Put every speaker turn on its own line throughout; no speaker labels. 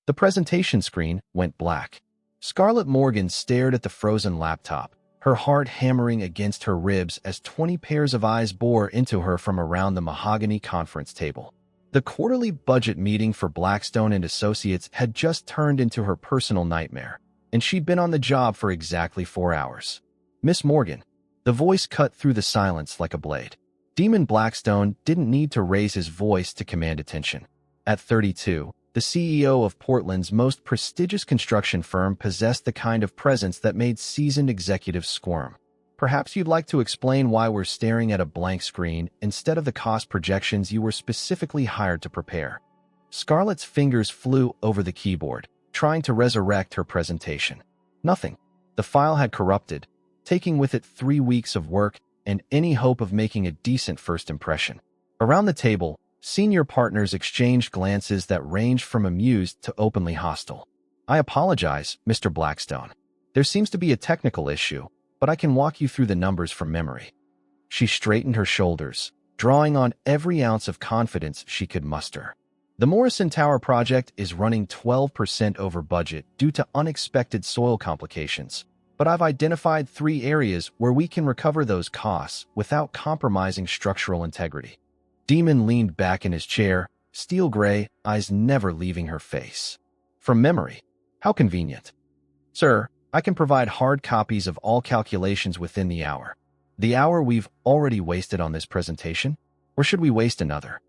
The presentation screen went black. Scarlett Morgan stared at the frozen laptop, her heart hammering against her ribs as 20 pairs of eyes bore into her from around the mahogany conference table. The quarterly budget meeting for Blackstone and Associates had just turned into her personal nightmare, and she'd been on the job for exactly 4 hours. "Miss Morgan." The voice cut through the silence like a blade. Demon Blackstone didn't need to raise his voice to command attention. At 32, the CEO of Portland's most prestigious construction firm possessed the kind of presence that made seasoned executives squirm. "Perhaps you'd like to explain why we're staring at a blank screen instead of the cost projections you were specifically hired to prepare." Scarlett's fingers flew over the keyboard, trying to resurrect her presentation. Nothing. The file had corrupted, taking with it 3 weeks of work and any hope of making a decent first impression. Around the table, senior partners exchanged glances that ranged from amused to openly hostile. "I apologize, Mr. Blackstone. There seems to be a technical issue, but I can walk you through the numbers from memory." She straightened her shoulders, drawing on every ounce of confidence she could muster. "The Morrison Tower project is running 12% over budget due to unexpected soil complications, but I've identified 3 areas where we can recover those costs without compromising structural integrity." Demon leaned back in his chair, steel gray, eyes never leaving her face. "From memory? How convenient." "Sir, I can provide hard copies of all calculations within the hour." "The hour we've already wasted on this presentation? Or should we waste another?"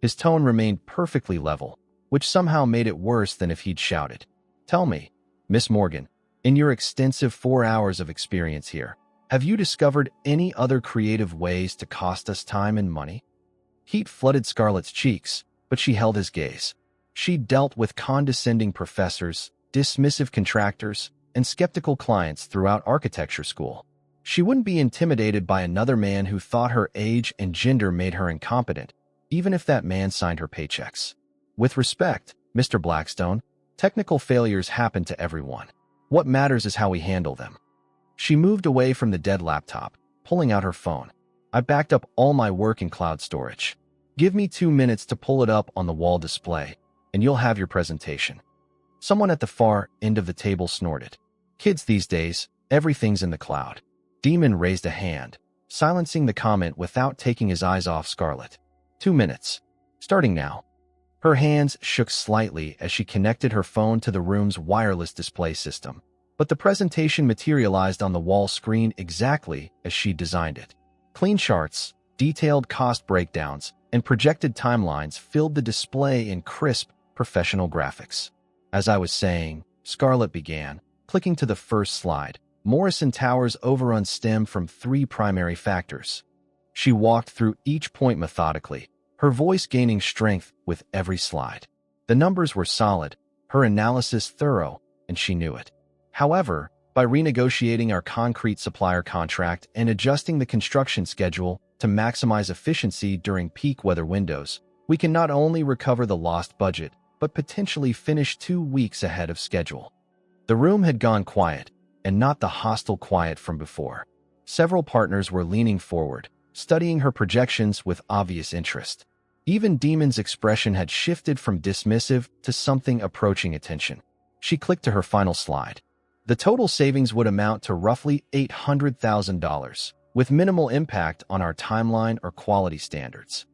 His tone remained perfectly level, which somehow made it worse than if he'd shouted. "Tell me, Miss Morgan, in your extensive 4 hours of experience here, have you discovered any other creative ways to cost us time and money?" Heat flooded Scarlett's cheeks, but she held his gaze. She'd dealt with condescending professors, dismissive contractors, and skeptical clients throughout architecture school. She wouldn't be intimidated by another man who thought her age and gender made her incompetent, even if that man signed her paychecks. "With respect, Mr. Blackstone, technical failures happen to everyone. What matters is how we handle them." She moved away from the dead laptop, pulling out her phone. "I backed up all my work in cloud storage. Give me 2 minutes to pull it up on the wall display, and you'll have your presentation." Someone at the far end of the table snorted. "Kids these days, everything's in the cloud." Demon raised a hand, silencing the comment without taking his eyes off Scarlett. 2 minutes. Starting now." Her hands shook slightly as she connected her phone to the room's wireless display system, but the presentation materialized on the wall screen exactly as she designed it. Clean charts, detailed cost breakdowns, and projected timelines filled the display in crisp, professional graphics. "As I was saying," Scarlett began, clicking to the first slide, "Morrison Tower's overrun stem from 3 primary factors." She walked through each point methodically, her voice gaining strength with every slide. The numbers were solid, her analysis thorough, and she knew it. "However, by renegotiating our concrete supplier contract and adjusting the construction schedule to maximize efficiency during peak weather windows, we can not only recover the lost budget, but potentially finish 2 weeks ahead of schedule." The room had gone quiet, and not the hostile quiet from before. Several partners were leaning forward, studying her projections with obvious interest. Even Demon's expression had shifted from dismissive to something approaching attention. She clicked to her final slide. "The total savings would amount to roughly $800,000, with minimal impact on our timeline or quality standards."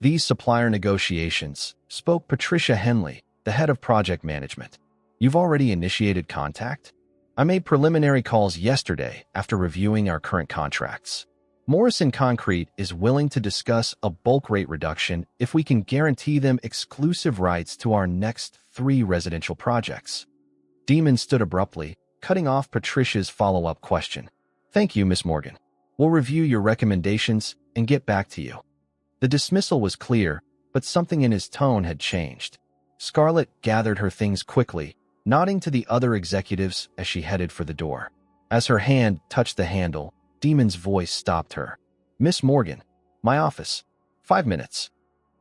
"These supplier negotiations," spoke Patricia Henley, the head of project management. "You've already initiated contact?" "I made preliminary calls yesterday after reviewing our current contracts. Morrison Concrete is willing to discuss a bulk rate reduction if we can guarantee them exclusive rights to our next 3 residential projects." Demon stood abruptly, cutting off Patricia's follow-up question. "Thank you, Miss Morgan. We'll review your recommendations and get back to you." The dismissal was clear, but something in his tone had changed. Scarlett gathered her things quickly, nodding to the other executives as she headed for the door. As her hand touched the handle, Demon's voice stopped her. "Miss Morgan, my office. 5 minutes."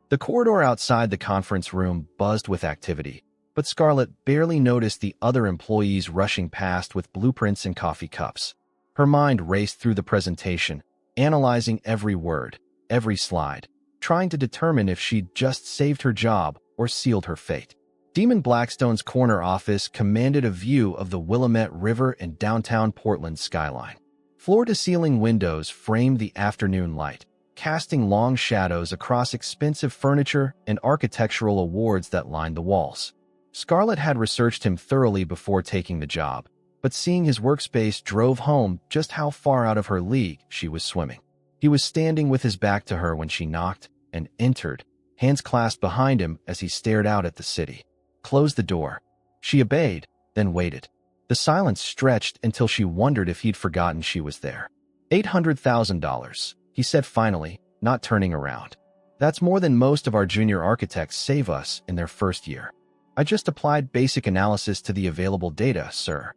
The corridor outside the conference room buzzed with activity, but Scarlett barely noticed the other employees rushing past with blueprints and coffee cups. Her mind raced through the presentation, analyzing every word, every slide, trying to determine if she'd just saved her job or sealed her fate. Demon Blackstone's corner office commanded a view of the Willamette River and downtown Portland's skyline. Floor-to-ceiling windows framed the afternoon light, casting long shadows across expensive furniture and architectural awards that lined the walls. Scarlett had researched him thoroughly before taking the job, but seeing his workspace drove home just how far out of her league she was swimming. He was standing with his back to her when she knocked and entered, hands clasped behind him as he stared out at the city. Close the door. She obeyed, then waited. The silence stretched until she wondered if he'd forgotten she was there. $800,000, he said finally, not turning around. That's more than most of our junior architects save us in their first year. I just applied basic analysis to the available data, sir.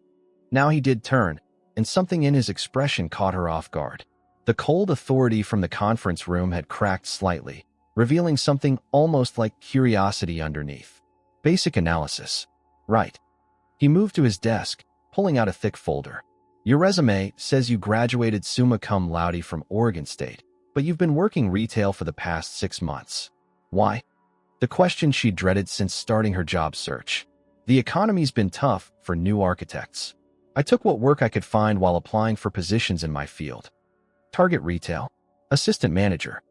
Now he did turn, and something in his expression caught her off guard. The cold authority from the conference room had cracked slightly, revealing something almost like curiosity underneath. Basic analysis. Right. He moved to his desk, pulling out a thick folder. Your resume says you graduated summa cum laude from Oregon State, but you've been working retail for the past 6 months. Why? The question she dreaded since starting her job search. The economy's been tough for new architects. I took what work I could find while applying for positions in my field. Target retail. Assistant manager.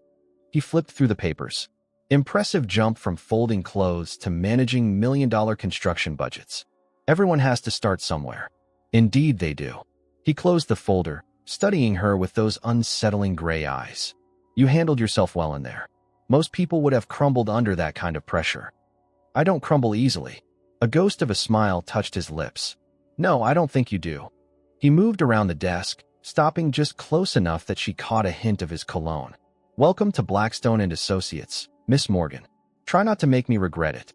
He flipped through the papers. Impressive jump from folding clothes to managing million-dollar construction budgets. Everyone has to start somewhere. Indeed they do. He closed the folder, studying her with those unsettling gray eyes. You handled yourself well in there. Most people would have crumbled under that kind of pressure. I don't crumble easily. A ghost of a smile touched his lips. No, I don't think you do. He moved around the desk, stopping just close enough that she caught a hint of his cologne. Welcome to Blackstone and Associates, Miss Morgan. Try not to make me regret it.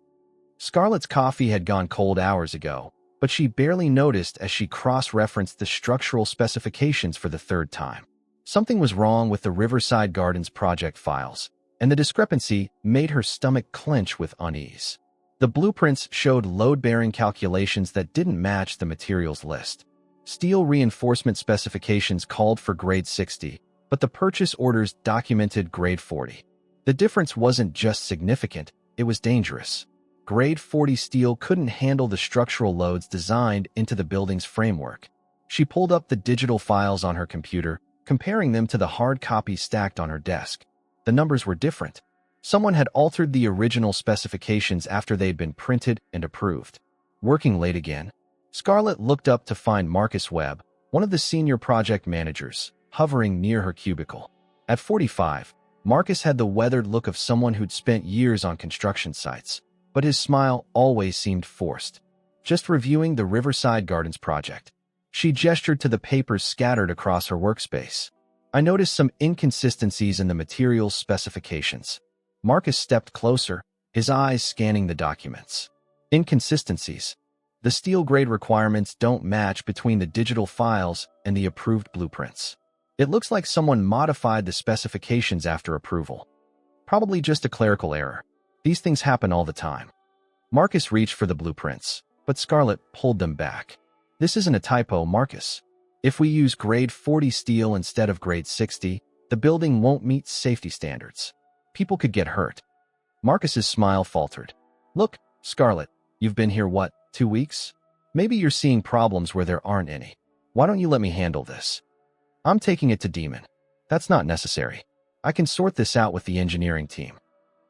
Scarlett's coffee had gone cold hours ago, but she barely noticed as she cross-referenced the structural specifications for the third time. Something was wrong with the Riverside Gardens project files, and the discrepancy made her stomach clench with unease. The blueprints showed load-bearing calculations that didn't match the materials list. Steel reinforcement specifications called for grade 60, but the purchase orders documented grade 40. The difference wasn't just significant, it was dangerous. Grade 40 steel couldn't handle the structural loads designed into the building's framework. She pulled up the digital files on her computer, comparing them to the hard copies stacked on her desk. The numbers were different. Someone had altered the original specifications after they'd been printed and approved. Working late again, Scarlett looked up to find Marcus Webb, one of the senior project managers, hovering near her cubicle. At 45, Marcus had the weathered look of someone who'd spent years on construction sites, but his smile always seemed forced. Just reviewing the Riverside Gardens project. She gestured to the papers scattered across her workspace. I noticed some inconsistencies in the materials specifications. Marcus stepped closer, his eyes scanning the documents. Inconsistencies. The steel grade requirements don't match between the digital files and the approved blueprints. It looks like someone modified the specifications after approval. Probably just a clerical error. These things happen all the time. Marcus reached for the blueprints, but Scarlett pulled them back. This isn't a typo, Marcus. If we use grade 40 steel instead of grade 60, the building won't meet safety standards. People could get hurt. Marcus's smile faltered. Look, Scarlett, you've been here, what, 2 weeks? Maybe you're seeing problems where there aren't any. Why don't you let me handle this? I'm taking it to Demon. That's not necessary. I can sort this out with the engineering team.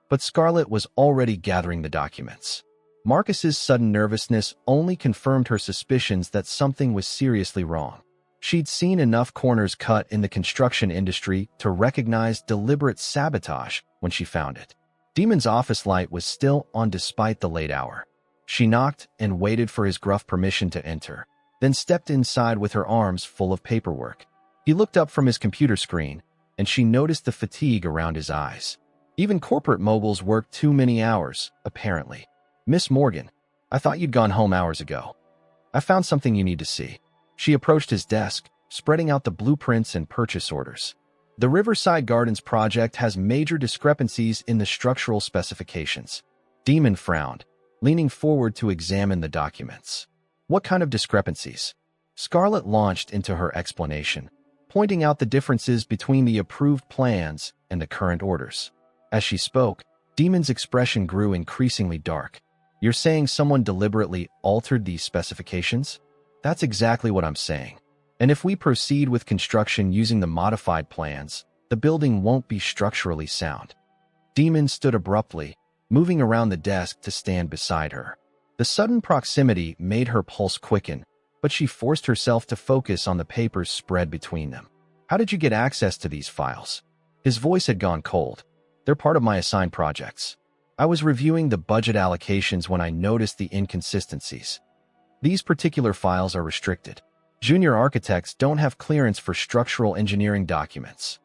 But Scarlett was already gathering the documents. Marcus's sudden nervousness only confirmed her suspicions that something was seriously wrong. She'd seen enough corners cut in the construction industry to recognize deliberate sabotage when she found it. Demon's office light was still on despite the late hour. She knocked and waited for his gruff permission to enter, then stepped inside with her arms full of paperwork. He looked up from his computer screen, and she noticed the fatigue around his eyes. Even corporate moguls work too many hours, apparently. Miss Morgan, I thought you'd gone home hours ago. I found something you need to see. She approached his desk, spreading out the blueprints and purchase orders. The Riverside Gardens project has major discrepancies in the structural specifications. Demon frowned, leaning forward to examine the documents. What kind of discrepancies? Scarlett launched into her explanation, pointing out the differences between the approved plans and the current orders. As she spoke, Demon's expression grew increasingly dark. You're saying someone deliberately altered these specifications? That's exactly what I'm saying. And if we proceed with construction using the modified plans, the building won't be structurally sound. Demon stood abruptly, moving around the desk to stand beside her. The sudden proximity made her pulse quicken, but she forced herself to focus on the papers spread between them. How did you get access to these files? His voice had gone cold. They're part of my assigned projects. I was reviewing the budget allocations when I noticed the inconsistencies. These particular files are restricted. Junior architects don't have clearance for structural engineering documents.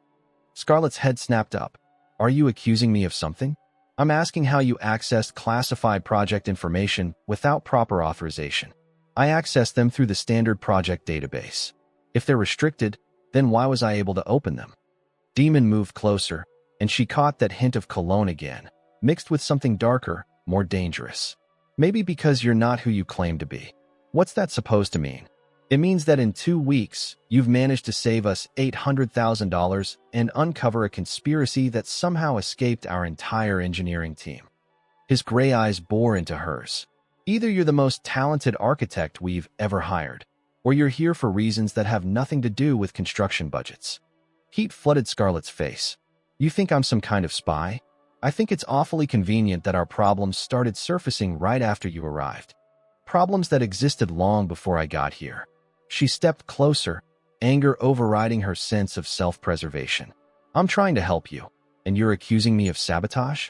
Scarlett's head snapped up. Are you accusing me of something? I'm asking how you accessed classified project information without proper authorization. I accessed them through the standard project database. If they're restricted, then why was I able to open them? Demon moved closer, and she caught that hint of cologne again, mixed with something darker, more dangerous. Maybe because you're not who you claim to be. What's that supposed to mean? It means that in 2 weeks, you've managed to save us $800,000 and uncover a conspiracy that somehow escaped our entire engineering team. His gray eyes bore into hers. Either you're the most talented architect we've ever hired, or you're here for reasons that have nothing to do with construction budgets. Heat flooded Scarlett's face. You think I'm some kind of spy? I think it's awfully convenient that our problems started surfacing right after you arrived. Problems that existed long before I got here. She stepped closer, anger overriding her sense of self-preservation. I'm trying to help you, and you're accusing me of sabotage?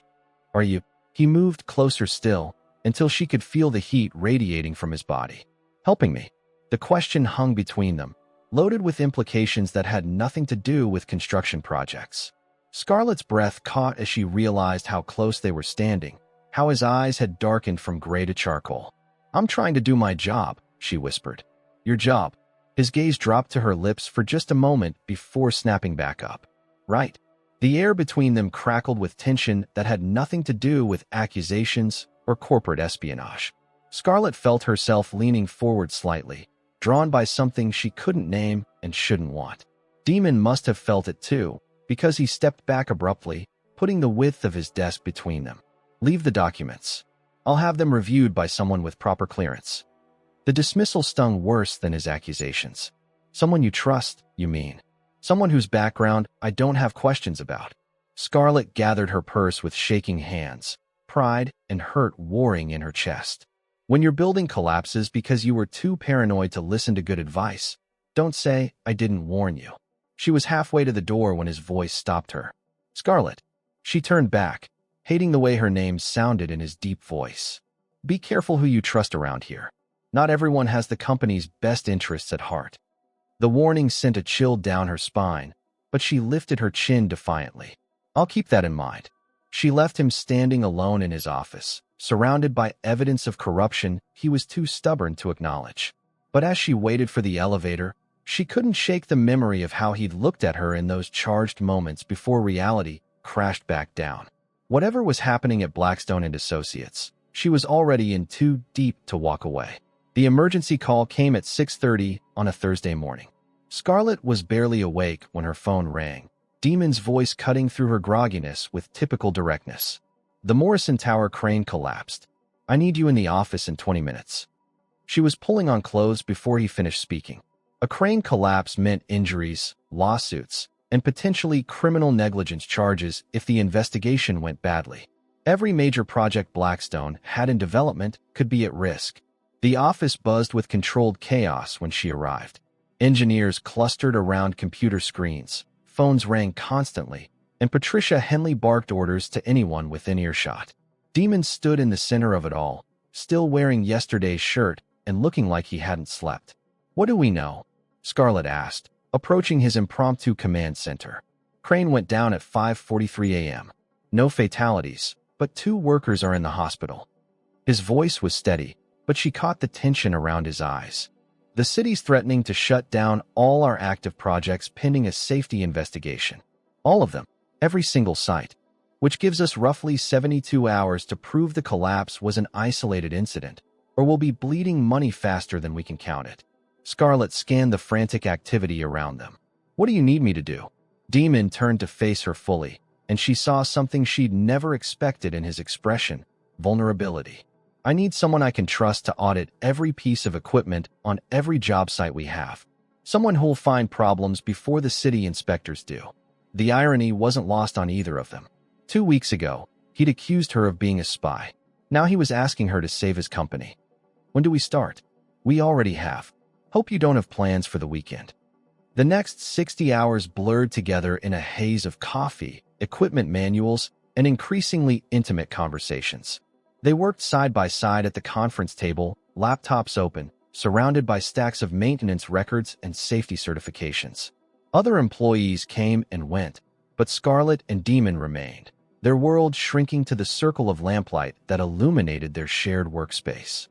Are you? He moved closer still, until she could feel the heat radiating from his body. Helping me? The question hung between them, loaded with implications that had nothing to do with construction projects. Scarlett's breath caught as she realized how close they were standing, how his eyes had darkened from gray to charcoal. I'm trying to do my job, she whispered. Your job. His gaze dropped to her lips for just a moment before snapping back up. Right. The air between them crackled with tension that had nothing to do with accusations or corporate espionage. Scarlett felt herself leaning forward slightly, drawn by something she couldn't name and shouldn't want. Demon must have felt it too, because he stepped back abruptly, putting the width of his desk between them. Leave the documents. I'll have them reviewed by someone with proper clearance. The dismissal stung worse than his accusations. Someone you trust, you mean? Someone whose background I don't have questions about. Scarlett gathered her purse with shaking hands, pride and hurt warring in her chest. When your building collapses because you were too paranoid to listen to good advice, don't say, I didn't warn you. She was halfway to the door when his voice stopped her. Scarlett. She turned back, hating the way her name sounded in his deep voice. Be careful who you trust around here. Not everyone has the company's best interests at heart. The warning sent a chill down her spine, but she lifted her chin defiantly. I'll keep that in mind. She left him standing alone in his office, surrounded by evidence of corruption he was too stubborn to acknowledge. But as she waited for the elevator, she couldn't shake the memory of how he'd looked at her in those charged moments before reality crashed back down. Whatever was happening at Blackstone and Associates, she was already in too deep to walk away. The emergency call came at 6:30 on a Thursday morning. Scarlett was barely awake when her phone rang, Demon's voice cutting through her grogginess with typical directness. The Morrison Tower crane collapsed. I need you in the office in 20 minutes. She was pulling on clothes before he finished speaking. A crane collapse meant injuries, lawsuits, and potentially criminal negligence charges if the investigation went badly. Every major project Blackstone had in development could be at risk. The office buzzed with controlled chaos when she arrived. Engineers clustered around computer screens, phones rang constantly, and Patricia Henley barked orders to anyone within earshot. Demon stood in the center of it all, still wearing yesterday's shirt and looking like he hadn't slept. What do we know? Scarlett asked, approaching his impromptu command center. Crane went down at 5:43 a.m. No fatalities, but 2 workers are in the hospital. His voice was steady, but she caught the tension around his eyes. The city's threatening to shut down all our active projects pending a safety investigation. All of them, every single site, which gives us roughly 72 hours to prove the collapse was an isolated incident, or we'll be bleeding money faster than we can count it. Scarlett scanned the frantic activity around them. What do you need me to do? Demon turned to face her fully, and she saw something she'd never expected in his expression: vulnerability. I need someone I can trust to audit every piece of equipment on every job site we have. Someone who'll find problems before the city inspectors do. The irony wasn't lost on either of them. 2 weeks ago, he'd accused her of being a spy. Now he was asking her to save his company. When do we start? We already have. Hope you don't have plans for the weekend. The next 60 hours blurred together in a haze of coffee, equipment manuals, and increasingly intimate conversations. They worked side by side at the conference table, laptops open, surrounded by stacks of maintenance records and safety certifications. Other employees came and went, but Scarlett and Demon remained, their world shrinking to the circle of lamplight that illuminated their shared workspace.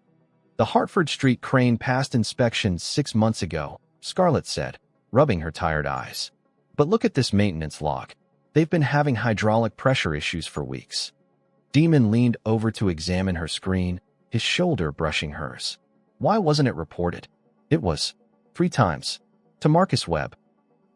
The Hartford Street crane passed inspection 6 months ago, Scarlett said, rubbing her tired eyes. But look at this maintenance log. They've been having hydraulic pressure issues for weeks. Demon leaned over to examine her screen, his shoulder brushing hers. Why wasn't it reported? It was. 3 times. To Marcus Webb.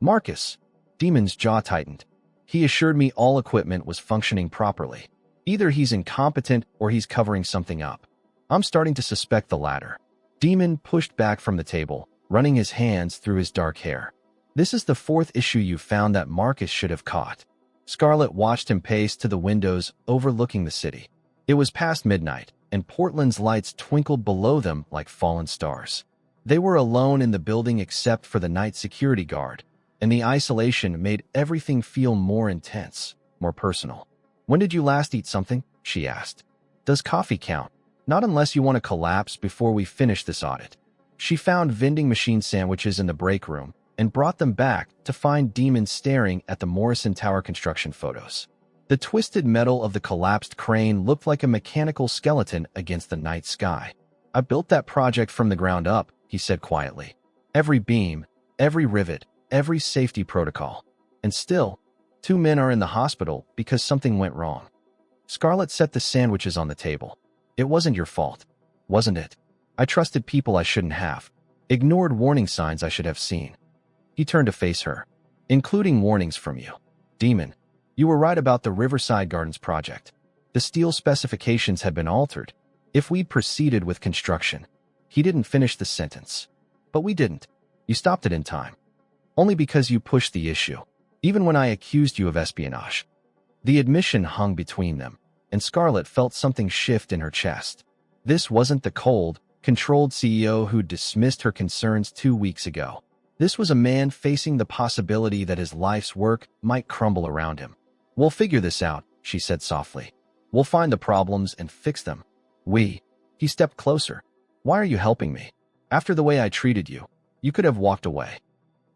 Marcus. Demon's jaw tightened. He assured me all equipment was functioning properly. Either he's incompetent or he's covering something up. I'm starting to suspect the latter. Demon pushed back from the table, running his hands through his dark hair. This is the 4th issue you found that Marcus should have caught. Scarlett watched him pace to the windows overlooking the city. It was past midnight, and Portland's lights twinkled below them like fallen stars. They were alone in the building except for the night security guard, and the isolation made everything feel more intense, more personal. When did you last eat something? She asked. Does coffee count? Not unless you want to collapse before we finish this audit. She found vending machine sandwiches in the break room and brought them back to find Demon staring at the Morrison Tower construction photos. The twisted metal of the collapsed crane looked like a mechanical skeleton against the night sky. I built that project from the ground up, he said quietly. Every beam, every rivet, every safety protocol. And still, 2 men are in the hospital because something went wrong. Scarlett set the sandwiches on the table. It wasn't your fault, wasn't it? I trusted people I shouldn't have. Ignored warning signs I should have seen. He turned to face her. Including warnings from you. Demon, you were right about the Riverside Gardens project. The steel specifications had been altered. If we'd proceeded with construction. He didn't finish the sentence. But we didn't. You stopped it in time. Only because you pushed the issue. Even when I accused you of espionage. The admission hung between them, and Scarlett felt something shift in her chest. This wasn't the cold, controlled CEO who dismissed her concerns 2 weeks ago. This was a man facing the possibility that his life's work might crumble around him. We'll figure this out, she said softly. We'll find the problems and fix them. He stepped closer. Why are you helping me? After the way I treated you, you could have walked away.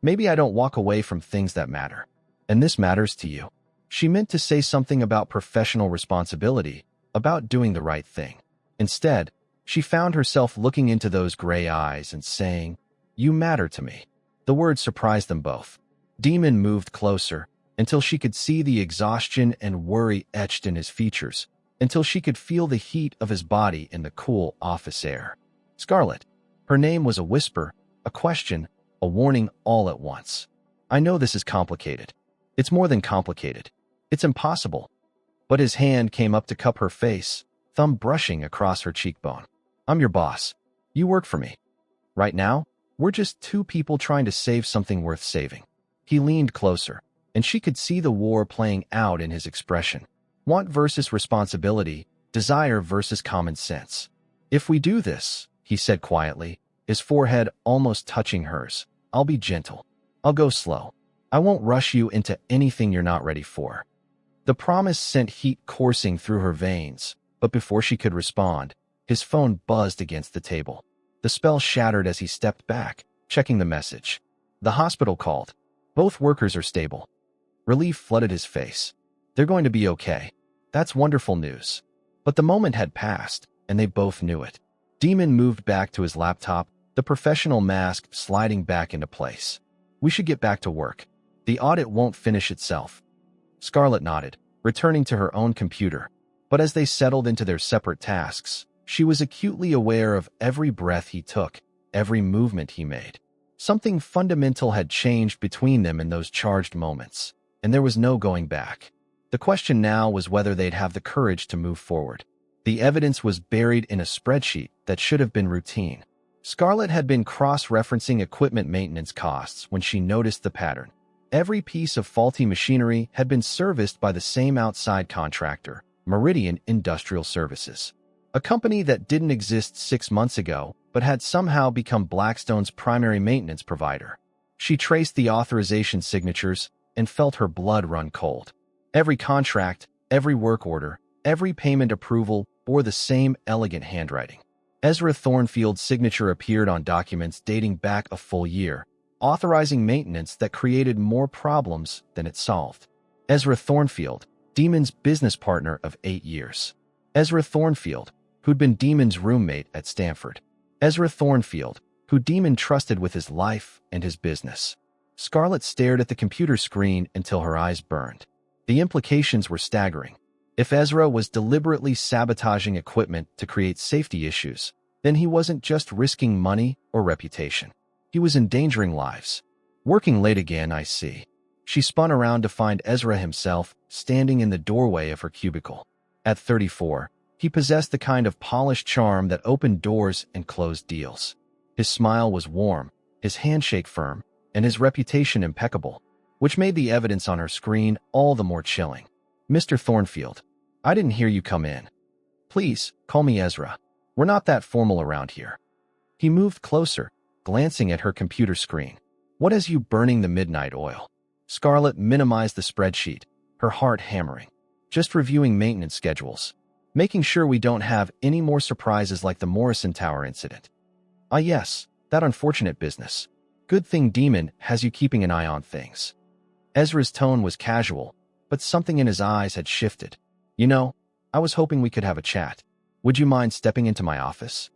Maybe I don't walk away from things that matter. And this matters to you. She meant to say something about professional responsibility, about doing the right thing. Instead, she found herself looking into those gray eyes and saying, "You matter to me." The words surprised them both. Demon moved closer, until she could see the exhaustion and worry etched in his features, until she could feel the heat of his body in the cool office air. Scarlett. Her name was a whisper, a question, a warning all at once. I know this is complicated. It's more than complicated. It's impossible. But his hand came up to cup her face, thumb brushing across her cheekbone. I'm your boss. You work for me. Right now, we're just 2 people trying to save something worth saving. He leaned closer, and she could see the war playing out in his expression. Want versus responsibility, desire versus common sense. If we do this, he said quietly, his forehead almost touching hers, I'll be gentle. I'll go slow. I won't rush you into anything you're not ready for. The promise sent heat coursing through her veins, but before she could respond, his phone buzzed against the table. The spell shattered as he stepped back, checking the message. The hospital called. Both workers are stable. Relief flooded his face. They're going to be okay. That's wonderful news. But the moment had passed, and they both knew it. Demon moved back to his laptop, the professional mask sliding back into place. We should get back to work. The audit won't finish itself. Scarlett nodded, returning to her own computer. But as they settled into their separate tasks, she was acutely aware of every breath he took, every movement he made. Something fundamental had changed between them in those charged moments, and there was no going back. The question now was whether they'd have the courage to move forward. The evidence was buried in a spreadsheet that should have been routine. Scarlett had been cross-referencing equipment maintenance costs when she noticed the pattern. Every piece of faulty machinery had been serviced by the same outside contractor, Meridian Industrial Services, a company that didn't exist 6 months ago but had somehow become Blackstone's primary maintenance provider. She traced the authorization signatures and felt her blood run cold. Every contract, every work order, every payment approval bore the same elegant handwriting. Ezra Thornfield's signature appeared on documents dating back a full year, authorizing maintenance that created more problems than it solved. Ezra Thornfield, Demon's business partner of 8 years. Ezra Thornfield, who'd been Demon's roommate at Stanford. Ezra Thornfield, who Demon trusted with his life and his business. Scarlett stared at the computer screen until her eyes burned. The implications were staggering. If Ezra was deliberately sabotaging equipment to create safety issues, then he wasn't just risking money or reputation. He was endangering lives. Working late again, I see. She spun around to find Ezra himself standing in the doorway of her cubicle. At 34, he possessed the kind of polished charm that opened doors and closed deals. His smile was warm, his handshake firm, and his reputation impeccable, which made the evidence on her screen all the more chilling. Mr. Thornfield, I didn't hear you come in. Please, call me Ezra. We're not that formal around here. He moved closer, glancing at her computer screen. What has you burning the midnight oil? Scarlett minimized the spreadsheet, her heart hammering. Just reviewing maintenance schedules, making sure we don't have any more surprises like the Morrison Tower incident. Ah yes, that unfortunate business. Good thing Demon has you keeping an eye on things. Ezra's tone was casual, but something in his eyes had shifted. You know, I was hoping we could have a chat. Would you mind stepping into my office?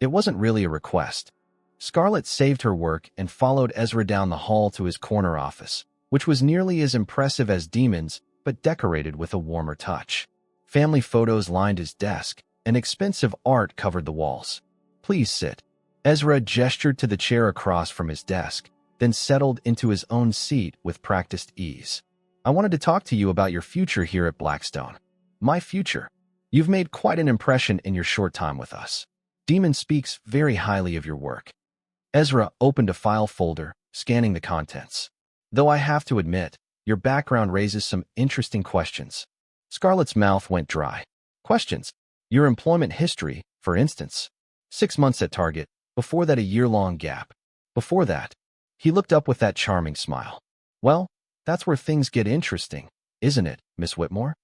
It wasn't really a request. Scarlett saved her work and followed Ezra down the hall to his corner office, which was nearly as impressive as Demon's, but decorated with a warmer touch. Family photos lined his desk, and expensive art covered the walls. Please sit. Ezra gestured to the chair across from his desk, then settled into his own seat with practiced ease. I wanted to talk to you about your future here at Blackstone. My future. You've made quite an impression in your short time with us. Demon speaks very highly of your work. Ezra opened a file folder, scanning the contents. Though I have to admit, your background raises some interesting questions. Scarlett's mouth went dry. Questions? Your employment history, for instance. 6 months at Target, before that a year-long gap. Before that, he looked up with that charming smile. Well, that's where things get interesting, isn't it, Miss Whitmore?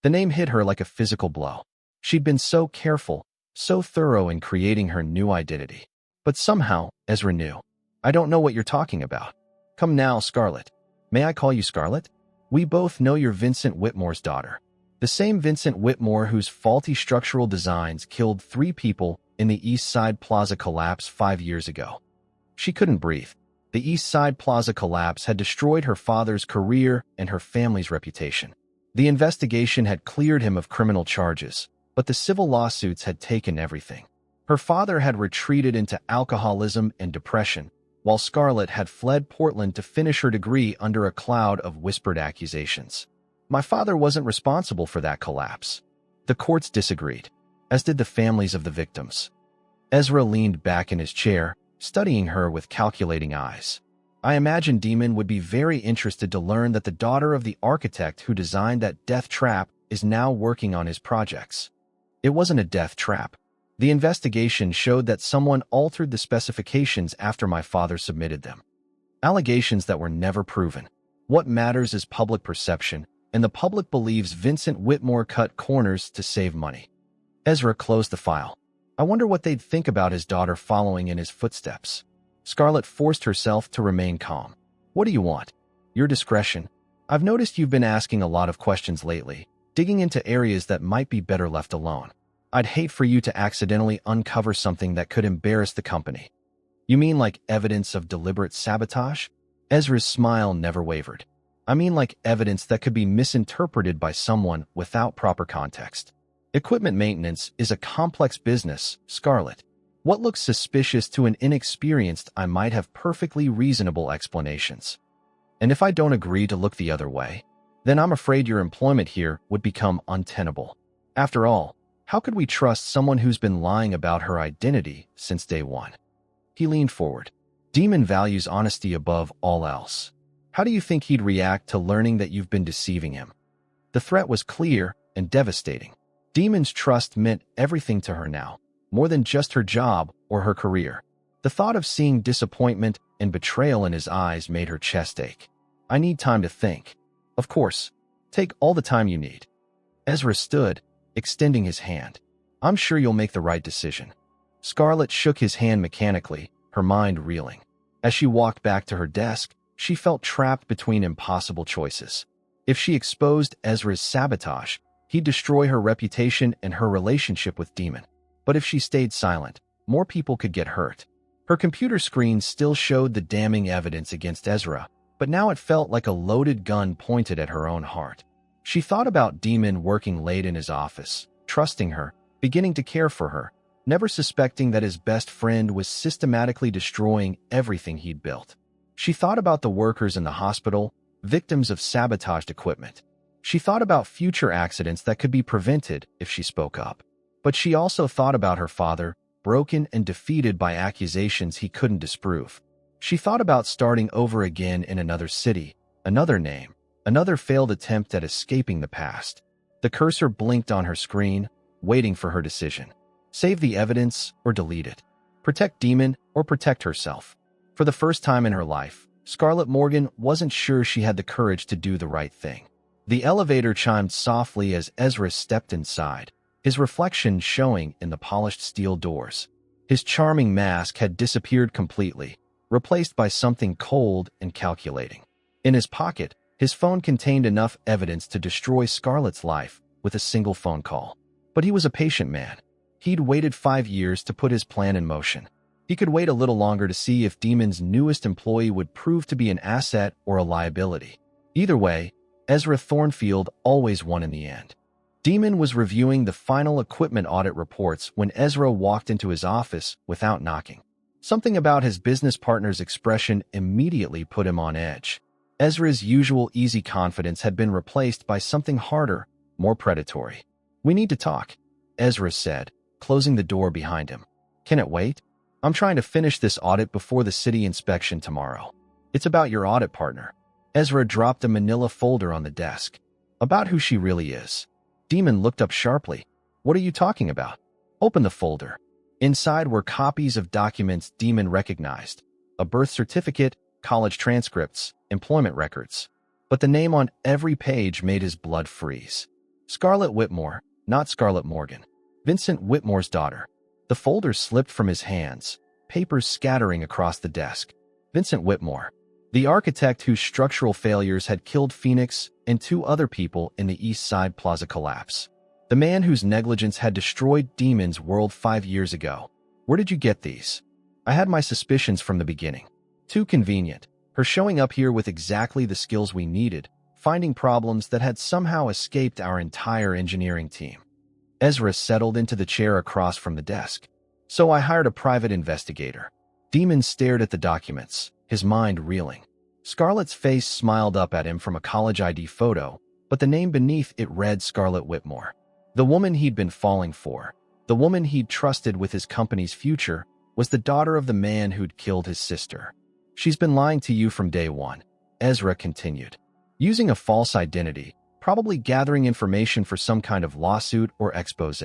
The name hit her like a physical blow. She'd been so careful, so thorough in creating her new identity. But somehow, Ezra knew. I don't know what you're talking about. Come now, Scarlett. May I call you Scarlett? We both know you're Vincent Whitmore's daughter. The same Vincent Whitmore whose faulty structural designs killed 3 people in the East Side Plaza collapse 5 years ago. She couldn't breathe. The East Side Plaza collapse had destroyed her father's career and her family's reputation. The investigation had cleared him of criminal charges, but the civil lawsuits had taken everything. Her father had retreated into alcoholism and depression, while Scarlett had fled Portland to finish her degree under a cloud of whispered accusations. My father wasn't responsible for that collapse. The courts disagreed, as did the families of the victims. Ezra leaned back in his chair, studying her with calculating eyes. I imagine Demon would be very interested to learn that the daughter of the architect who designed that death trap is now working on his projects. It wasn't a death trap. The investigation showed that someone altered the specifications after my father submitted them. Allegations that were never proven. What matters is public perception, and the public believes Vincent Whitmore cut corners to save money. Ezra closed the file. I wonder what they'd think about his daughter following in his footsteps. Scarlett forced herself to remain calm. What do you want? Your discretion. I've noticed you've been asking a lot of questions lately, digging into areas that might be better left alone. I'd hate for you to accidentally uncover something that could embarrass the company. You mean like evidence of deliberate sabotage? Ezra's smile never wavered. I mean like evidence that could be misinterpreted by someone without proper context. Equipment maintenance is a complex business, Scarlett. What looks suspicious to an inexperienced eye might have perfectly reasonable explanations. And if I don't agree to look the other way, then I'm afraid your employment here would become untenable. After all, How could we trust someone who's been lying about her identity since day one? He leaned forward. Demon values honesty above all else. How do you think he'd react to learning that you've been deceiving him? The threat was clear and devastating. Demon's trust meant everything to her now, more than just her job or her career. The thought of seeing disappointment and betrayal in his eyes made her chest ache. I need time to think. Of course. Take all the time you need. Ezra stood, extending his hand. I'm sure you'll make the right decision. Scarlett shook his hand mechanically, her mind reeling. As she walked back to her desk, she felt trapped between impossible choices. If she exposed Ezra's sabotage, he'd destroy her reputation and her relationship with Demon. But if she stayed silent, more people could get hurt. Her computer screen still showed the damning evidence against Ezra, but now it felt like a loaded gun pointed at her own heart. She thought about Demon working late in his office, trusting her, beginning to care for her, never suspecting that his best friend was systematically destroying everything he'd built. She thought about the workers in the hospital, victims of sabotaged equipment. She thought about future accidents that could be prevented if she spoke up. But she also thought about her father, broken and defeated by accusations he couldn't disprove. She thought about starting over again in another city, another name, another failed attempt at escaping the past. The cursor blinked on her screen, waiting for her decision. Save the evidence or delete it. Protect Demon or protect herself. For the first time in her life, Scarlett Morgan wasn't sure she had the courage to do the right thing. The elevator chimed softly as Ezra stepped inside, his reflection showing in the polished steel doors. His charming mask had disappeared completely, replaced by something cold and calculating. In his pocket, his phone contained enough evidence to destroy Scarlett's life with a single phone call. But he was a patient man. He'd waited 5 years to put his plan in motion. He could wait a little longer to see if Demon's newest employee would prove to be an asset or a liability. Either way, Ezra Thornfield always won in the end. Demon was reviewing the final equipment audit reports when Ezra walked into his office without knocking. Something about his business partner's expression immediately put him on edge. Ezra's usual easy confidence had been replaced by something harder, more predatory. "We need to talk," Ezra said, closing the door behind him. "Can it wait? I'm trying to finish this audit before the city inspection tomorrow." "It's about your audit partner." Ezra dropped a manila folder on the desk. "About who she really is." Demon looked up sharply. "What are you talking about?" "Open the folder." Inside were copies of documents Demon recognized: a birth certificate, college transcripts, employment records. But the name on every page made his blood freeze. Scarlett Whitmore, not Scarlett Morgan. Vincent Whitmore's daughter. The folder slipped from his hands, papers scattering across the desk. Vincent Whitmore, the architect whose structural failures had killed Phoenix and 2 other people in the East Side Plaza collapse. The man whose negligence had destroyed Demon's world 5 years ago. "Where did you get these?" "I had my suspicions from the beginning." Too convenient. Her showing up here with exactly the skills we needed, finding problems that had somehow escaped our entire engineering team. Ezra settled into the chair across from the desk. "So I hired a private investigator." Demon stared at the documents, his mind reeling. Scarlett's face smiled up at him from a college ID photo, but the name beneath it read Scarlett Whitmore. The woman he'd been falling for, the woman he'd trusted with his company's future, was the daughter of the man who'd killed his sister. "She's been lying to you from day one," Ezra continued. "Using a false identity, probably gathering information for some kind of lawsuit or expose.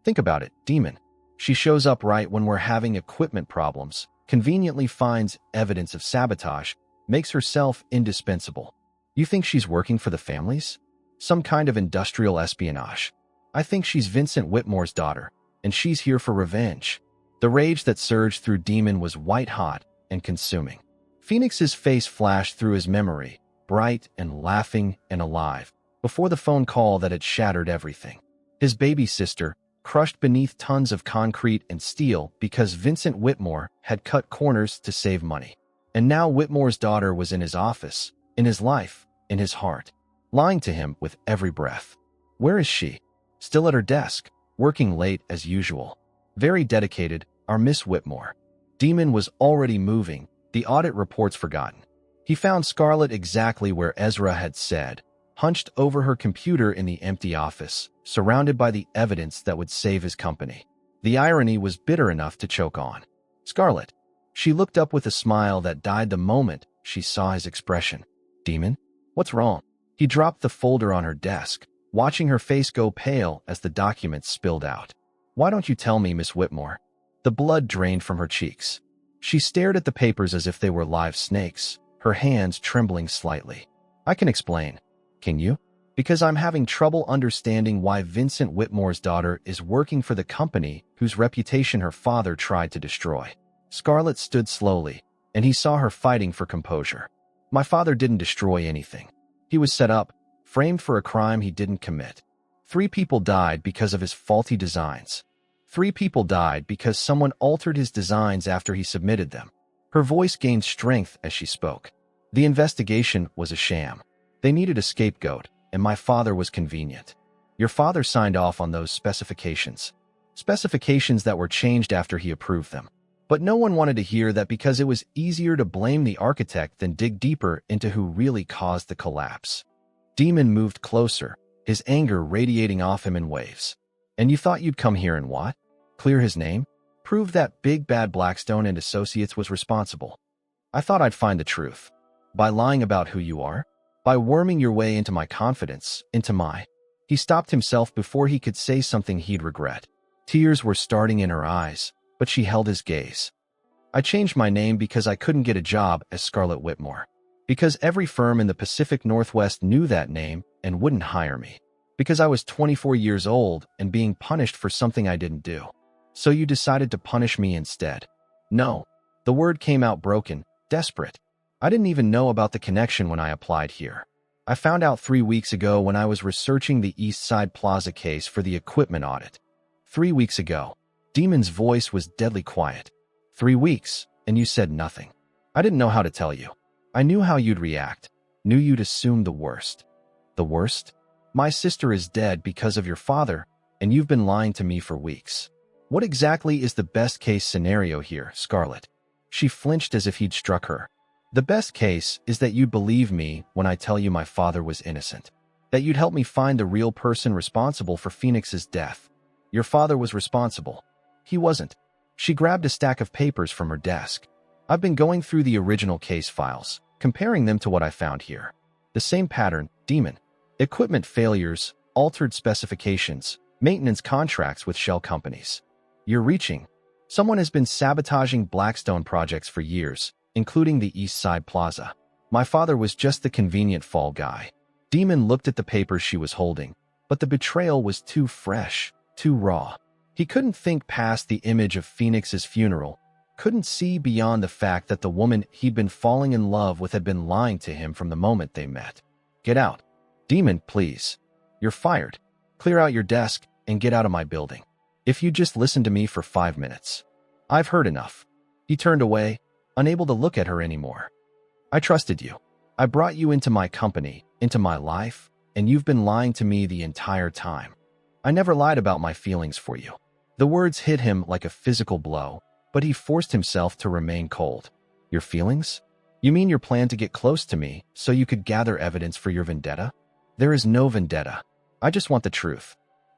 Think about it, Demon. She shows up right when we're having equipment problems, conveniently finds evidence of sabotage, makes herself indispensable. You think she's working for the families? Some kind of industrial espionage. I think she's Vincent Whitmore's daughter, and she's here for revenge." The rage that surged through Demon was white-hot and consuming. Phoenix's face flashed through his memory, bright and laughing and alive, before the phone call that had shattered everything. His baby sister, crushed beneath tons of concrete and steel because Vincent Whitmore had cut corners to save money. And now Whitmore's daughter was in his office, in his life, in his heart, lying to him with every breath. Where is she? Still at her desk, working late as usual. Very dedicated, our Miss Whitmore. Demon was already moving, the audit reports forgotten. He found Scarlett exactly where Ezra had said, hunched over her computer in the empty office, surrounded by the evidence that would save his company. The irony was bitter enough to choke on. Scarlett. She looked up with a smile that died the moment she saw his expression. Demon? What's wrong? He dropped the folder on her desk, watching her face go pale as the documents spilled out. Why don't you tell me, Miss Whitmore? The blood drained from her cheeks. She stared at the papers as if they were live snakes, her hands trembling slightly. I can explain. Can you? Because I'm having trouble understanding why Vincent Whitmore's daughter is working for the company whose reputation her father tried to destroy. Scarlett stood slowly, and he saw her fighting for composure. My father didn't destroy anything. He was set up, framed for a crime he didn't commit. 3 people died because of his faulty designs. 3 people died because someone altered his designs after he submitted them. Her voice gained strength as she spoke. The investigation was a sham. They needed a scapegoat, and my father was convenient. Your father signed off on those specifications. Specifications that were changed after he approved them. But no one wanted to hear that because it was easier to blame the architect than dig deeper into who really caused the collapse. Demon moved closer, his anger radiating off him in waves. And you thought you'd come here and what? Clear his name? Prove that big bad Blackstone and Associates was responsible. I thought I'd find the truth. By lying about who you are? By worming your way into my confidence, into my... He stopped himself before he could say something he'd regret. Tears were starting in her eyes, but she held his gaze. I changed my name because I couldn't get a job as Scarlett Whitmore. Because every firm in the Pacific Northwest knew that name and wouldn't hire me. Because I was 24 years old and being punished for something I didn't do. So you decided to punish me instead. No. The word came out broken, desperate. I didn't even know about the connection when I applied here. I found out 3 weeks ago when I was researching the East Side Plaza case for the equipment audit. 3 weeks ago. Demon's voice was deadly quiet. 3 weeks, and you said nothing. I didn't know how to tell you. I knew how you'd react. Knew you'd assume the worst. The worst? My sister is dead because of your father, and you've been lying to me for weeks. What exactly is the best-case scenario here, Scarlett? She flinched as if he'd struck her. The best case is that you'd believe me when I tell you my father was innocent. That you'd help me find the real person responsible for Phoenix's death. Your father was responsible. He wasn't. She grabbed a stack of papers from her desk. I've been going through the original case files, comparing them to what I found here. The same pattern, Demon. Equipment failures, altered specifications, maintenance contracts with shell companies. You're reaching. Someone has been sabotaging Blackstone projects for years, including the East Side Plaza. My father was just the convenient fall guy. Demon looked at the papers she was holding, but the betrayal was too fresh, too raw. He couldn't think past the image of Phoenix's funeral, couldn't see beyond the fact that the woman he'd been falling in love with had been lying to him from the moment they met. Get out. Demon, please. You're fired. Clear out your desk and get out of my building. If you just listen to me for 5 minutes. I've heard enough. He turned away, unable to look at her anymore. I trusted you. I brought you into my company, into my life, and you've been lying to me the entire time. I never lied about my feelings for you. The words hit him like a physical blow, but he forced himself to remain cold. Your feelings? You mean your plan to get close to me so you could gather evidence for your vendetta? There is no vendetta. I just want the truth.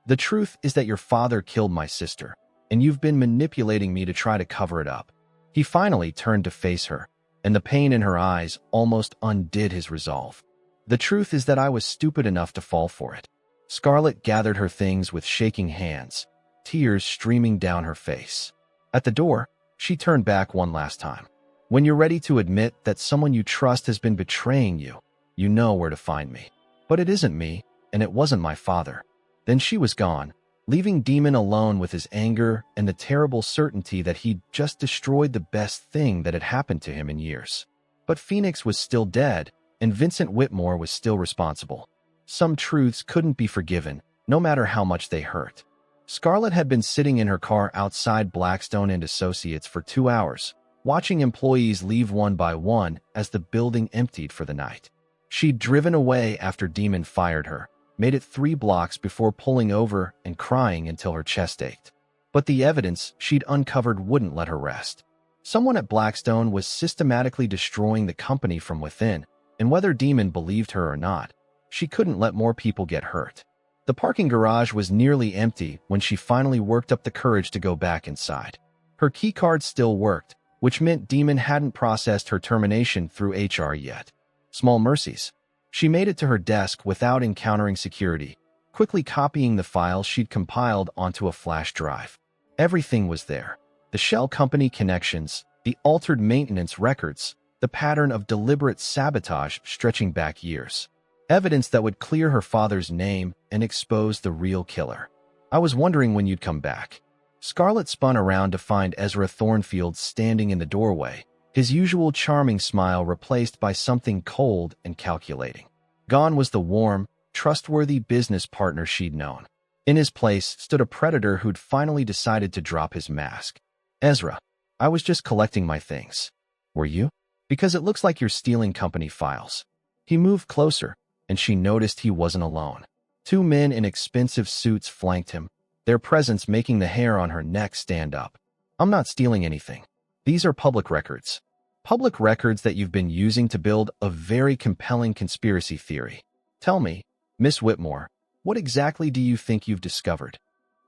The truth is that your father killed my sister, and you've been manipulating me to try to cover it up. He finally turned to face her, and the pain in her eyes almost undid his resolve. The truth is that I was stupid enough to fall for it. Scarlett gathered her things with shaking hands, tears streaming down her face. At the door, she turned back one last time. When you're ready to admit that someone you trust has been betraying you, you know where to find me. But it isn't me, and it wasn't my father. Then she was gone, leaving Demon alone with his anger and the terrible certainty that he'd just destroyed the best thing that had happened to him in years. But Phoenix was still dead, and Vincent Whitmore was still responsible. Some truths couldn't be forgiven, no matter how much they hurt. Scarlett had been sitting in her car outside Blackstone and Associates for 2 hours, watching employees leave one by one as the building emptied for the night. She'd driven away after Demon fired her, made it 3 blocks before pulling over and crying until her chest ached. But the evidence she'd uncovered wouldn't let her rest. Someone at Blackstone was systematically destroying the company from within, and whether Demon believed her or not, She couldn't let more people get hurt. The parking garage was nearly empty when she finally worked up the courage to go back inside. Her keycard still worked, which meant Demon hadn't processed her termination through HR yet. Small mercies. She made it to her desk without encountering security, quickly copying the files she'd compiled onto a flash drive. Everything was there. The shell company connections, the altered maintenance records, the pattern of deliberate sabotage stretching back years. Evidence that would clear her father's name and expose the real killer. I was wondering when you'd come back. Scarlett spun around to find Ezra Thornfield standing in the doorway, his usual charming smile replaced by something cold and calculating. Gone was the warm, trustworthy business partner she'd known. In his place stood a predator who'd finally decided to drop his mask. Ezra, I was just collecting my things. Were you? Because it looks like you're stealing company files. He moved closer, and she noticed he wasn't alone. Two men in expensive suits flanked him, their presence making the hair on her neck stand up. I'm not stealing anything. These are public records. Public records that you've been using to build a very compelling conspiracy theory. Tell me, Miss Whitmore, what exactly do you think you've discovered?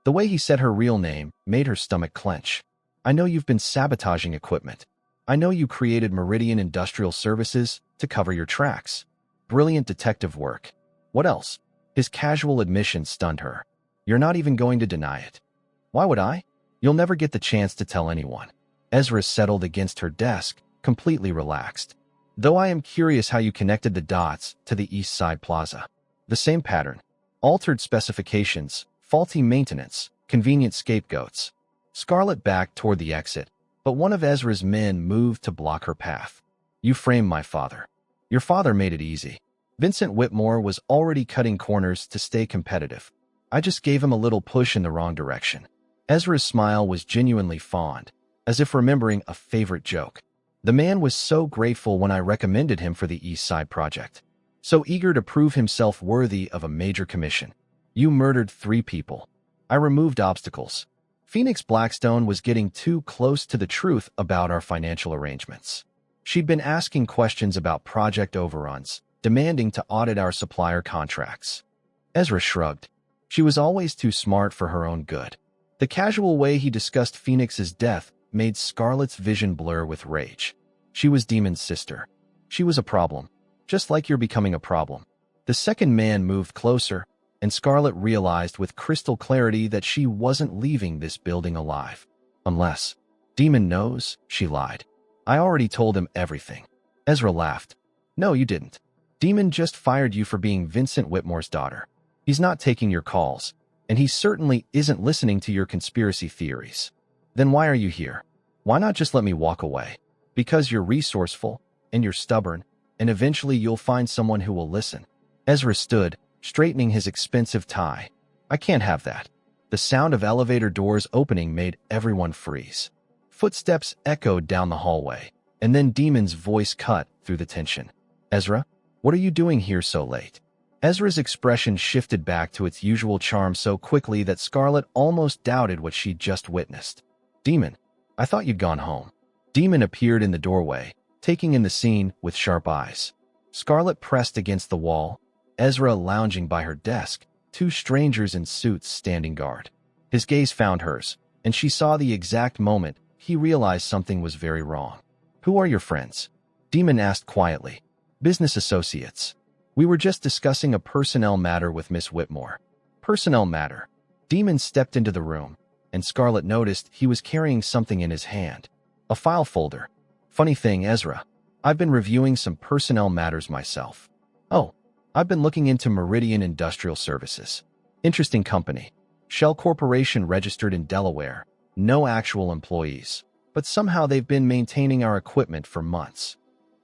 The way he said her real name made her stomach clench. I know you've been sabotaging equipment. I know you created Meridian Industrial Services to cover your tracks. Brilliant detective work. What else? His casual admission stunned her. You're not even going to deny it. Why would I? You'll never get the chance to tell anyone. Ezra settled against her desk, completely relaxed. Though I am curious how you connected the dots to the East Side Plaza. The same pattern. Altered specifications, faulty maintenance, convenient scapegoats. Scarlett backed toward the exit, but one of Ezra's men moved to block her path. You framed my father. Your father made it easy. Vincent Whitmore was already cutting corners to stay competitive. I just gave him a little push in the wrong direction. Ezra's smile was genuinely fond, as if remembering a favorite joke. The man was so grateful when I recommended him for the East Side project. So eager to prove himself worthy of a major commission. You murdered 3 people. I removed obstacles. Phoenix Blackstone was getting too close to the truth about our financial arrangements. She'd been asking questions about project overruns, demanding to audit our supplier contracts. Ezra shrugged. She was always too smart for her own good. The casual way he discussed Phoenix's death made Scarlett's vision blur with rage. She was Demon's sister. She was a problem, just like you're becoming a problem. The second man moved closer, and Scarlett realized with crystal clarity that she wasn't leaving this building alive. Unless Demon knows, she lied. I already told him everything. Ezra laughed. No, you didn't. Demon just fired you for being Vincent Whitmore's daughter. He's not taking your calls, and he certainly isn't listening to your conspiracy theories. Then why are you here? Why not just let me walk away? Because you're resourceful, and you're stubborn, and eventually you'll find someone who will listen. Ezra stood, straightening his expensive tie. I can't have that. The sound of elevator doors opening made everyone freeze. Footsteps echoed down the hallway, and then Demon's voice cut through the tension. Ezra, what are you doing here so late? Ezra's expression shifted back to its usual charm so quickly that Scarlett almost doubted what she'd just witnessed. Demon, I thought you'd gone home. Demon appeared in the doorway, taking in the scene with sharp eyes. Scarlett pressed against the wall, Ezra lounging by her desk, 2 strangers in suits standing guard. His gaze found hers, and she saw the exact moment he realized something was very wrong. Who are your friends? Demon asked quietly. Business associates. We were just discussing a personnel matter with Miss Whitmore. Personnel matter. Demon stepped into the room, and Scarlett noticed he was carrying something in his hand. A file folder. Funny thing, Ezra. I've been reviewing some personnel matters myself. Oh, I've been looking into Meridian Industrial Services. Interesting company. Shell Corporation registered in Delaware. No actual employees. But somehow they've been maintaining our equipment for months.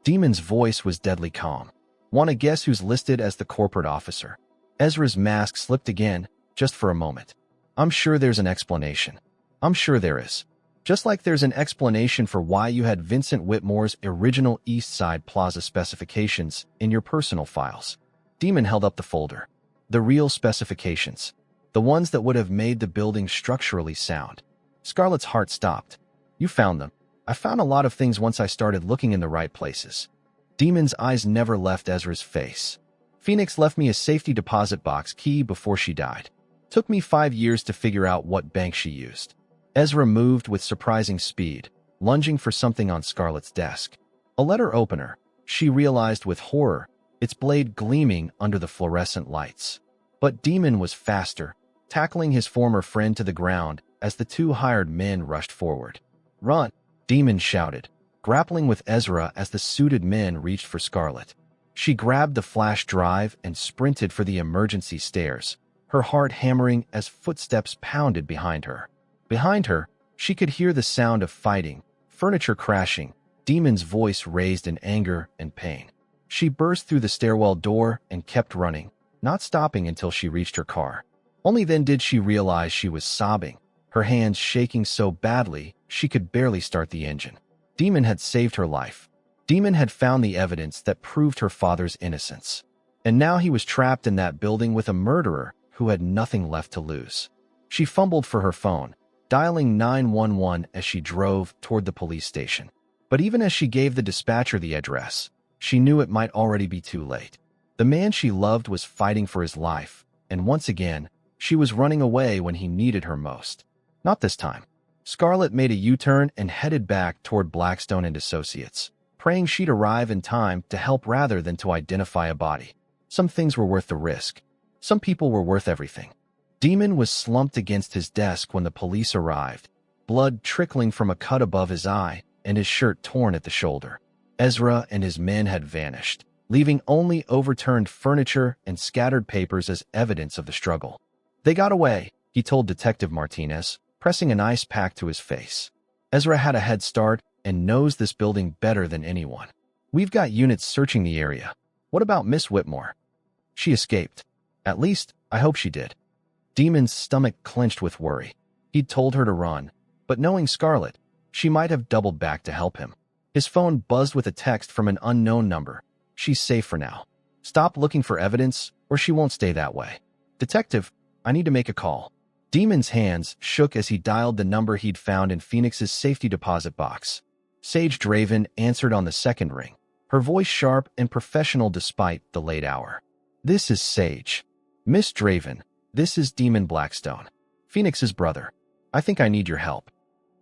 Demon's voice was deadly calm. Want to guess who's listed as the corporate officer? Ezra's mask slipped again, just for a moment. I'm sure there's an explanation. I'm sure there is. Just like there's an explanation for why you had Vincent Whitmore's original East Side Plaza specifications in your personal files. Demon held up the folder. The real specifications. The ones that would have made the building structurally sound. Scarlett's heart stopped. You found them. I found a lot of things once I started looking in the right places. Demon's eyes never left Ezra's face. Phoenix left me a safety deposit box key before she died. Took me 5 years to figure out what bank she used. Ezra moved with surprising speed, lunging for something on Scarlett's desk. A letter opener, she realized with horror, its blade gleaming under the fluorescent lights. But Demon was faster, tackling his former friend to the ground as the two hired men rushed forward. "Run!" Demon shouted, grappling with Ezra as the suited men reached for Scarlett. She grabbed the flash drive and sprinted for the emergency stairs, her heart hammering as footsteps pounded behind her. Behind her, she could hear the sound of fighting, furniture crashing, Demon's voice raised in anger and pain. She burst through the stairwell door and kept running, not stopping until she reached her car. Only then did she realize she was sobbing, her hands shaking so badly she could barely start the engine. Demon had saved her life. Demon had found the evidence that proved her father's innocence. And now he was trapped in that building with a murderer who had nothing left to lose. She fumbled for her phone, dialing 911 as she drove toward the police station. But even as she gave the dispatcher the address, she knew it might already be too late. The man she loved was fighting for his life, and once again, she was running away when he needed her most. Not this time. Scarlett made a U-turn and headed back toward Blackstone and Associates, praying she'd arrive in time to help rather than to identify a body. Some things were worth the risk. Some people were worth everything. Demon was slumped against his desk when the police arrived, blood trickling from a cut above his eye and his shirt torn at the shoulder. Ezra and his men had vanished, leaving only overturned furniture and scattered papers as evidence of the struggle. "They got away," he told Detective Martinez, pressing an ice pack to his face. "Ezra had a head start and knows this building better than anyone. We've got units searching the area. What about Miss Whitmore?" "She escaped. At least, I hope she did." Demon's stomach clenched with worry. He'd told her to run, but knowing Scarlett, she might have doubled back to help him. His phone buzzed with a text from an unknown number. "She's safe for now. Stop looking for evidence, or she won't stay that way." "Detective, I need to make a call." Demon's hands shook as he dialed the number he'd found in Phoenix's safety deposit box. Sage Draven answered on the second ring, her voice sharp and professional despite the late hour. "This is Sage. Miss Draven, this is Demon Blackstone, Phoenix's brother. I think I need your help."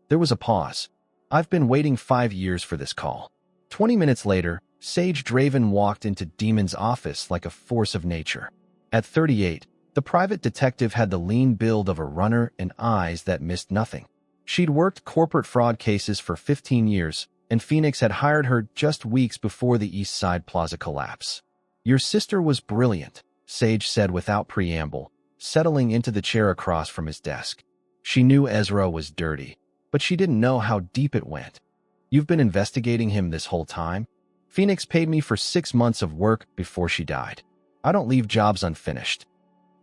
There was a pause. "I've been waiting 5 years for this call." 20 minutes later, Sage Draven walked into Demon's office like a force of nature. At 38, the private detective had the lean build of a runner and eyes that missed nothing. She'd worked corporate fraud cases for 15 years, and Phoenix had hired her just weeks before the East Side Plaza collapse. "Your sister was brilliant," Sage said without preamble, settling into the chair across from his desk. She knew Ezra was dirty, but she didn't know how deep it went. "You've been investigating him this whole time?" "Phoenix paid me for 6 months of work before she died. I don't leave jobs unfinished."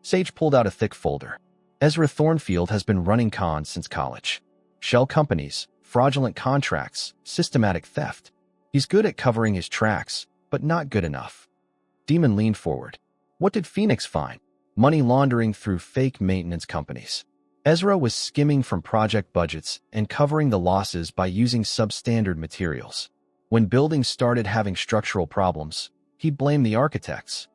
Sage pulled out a thick folder. "Ezra Thornfield has been running cons since college. Shell companies, fraudulent contracts, systematic theft. He's good at covering his tracks, but not good enough." Demon leaned forward. "What did Phoenix find?" "Money laundering through fake maintenance companies." Ezra was skimming from project budgets and covering the losses by using substandard materials. When buildings started having structural problems, he'd blame the architects.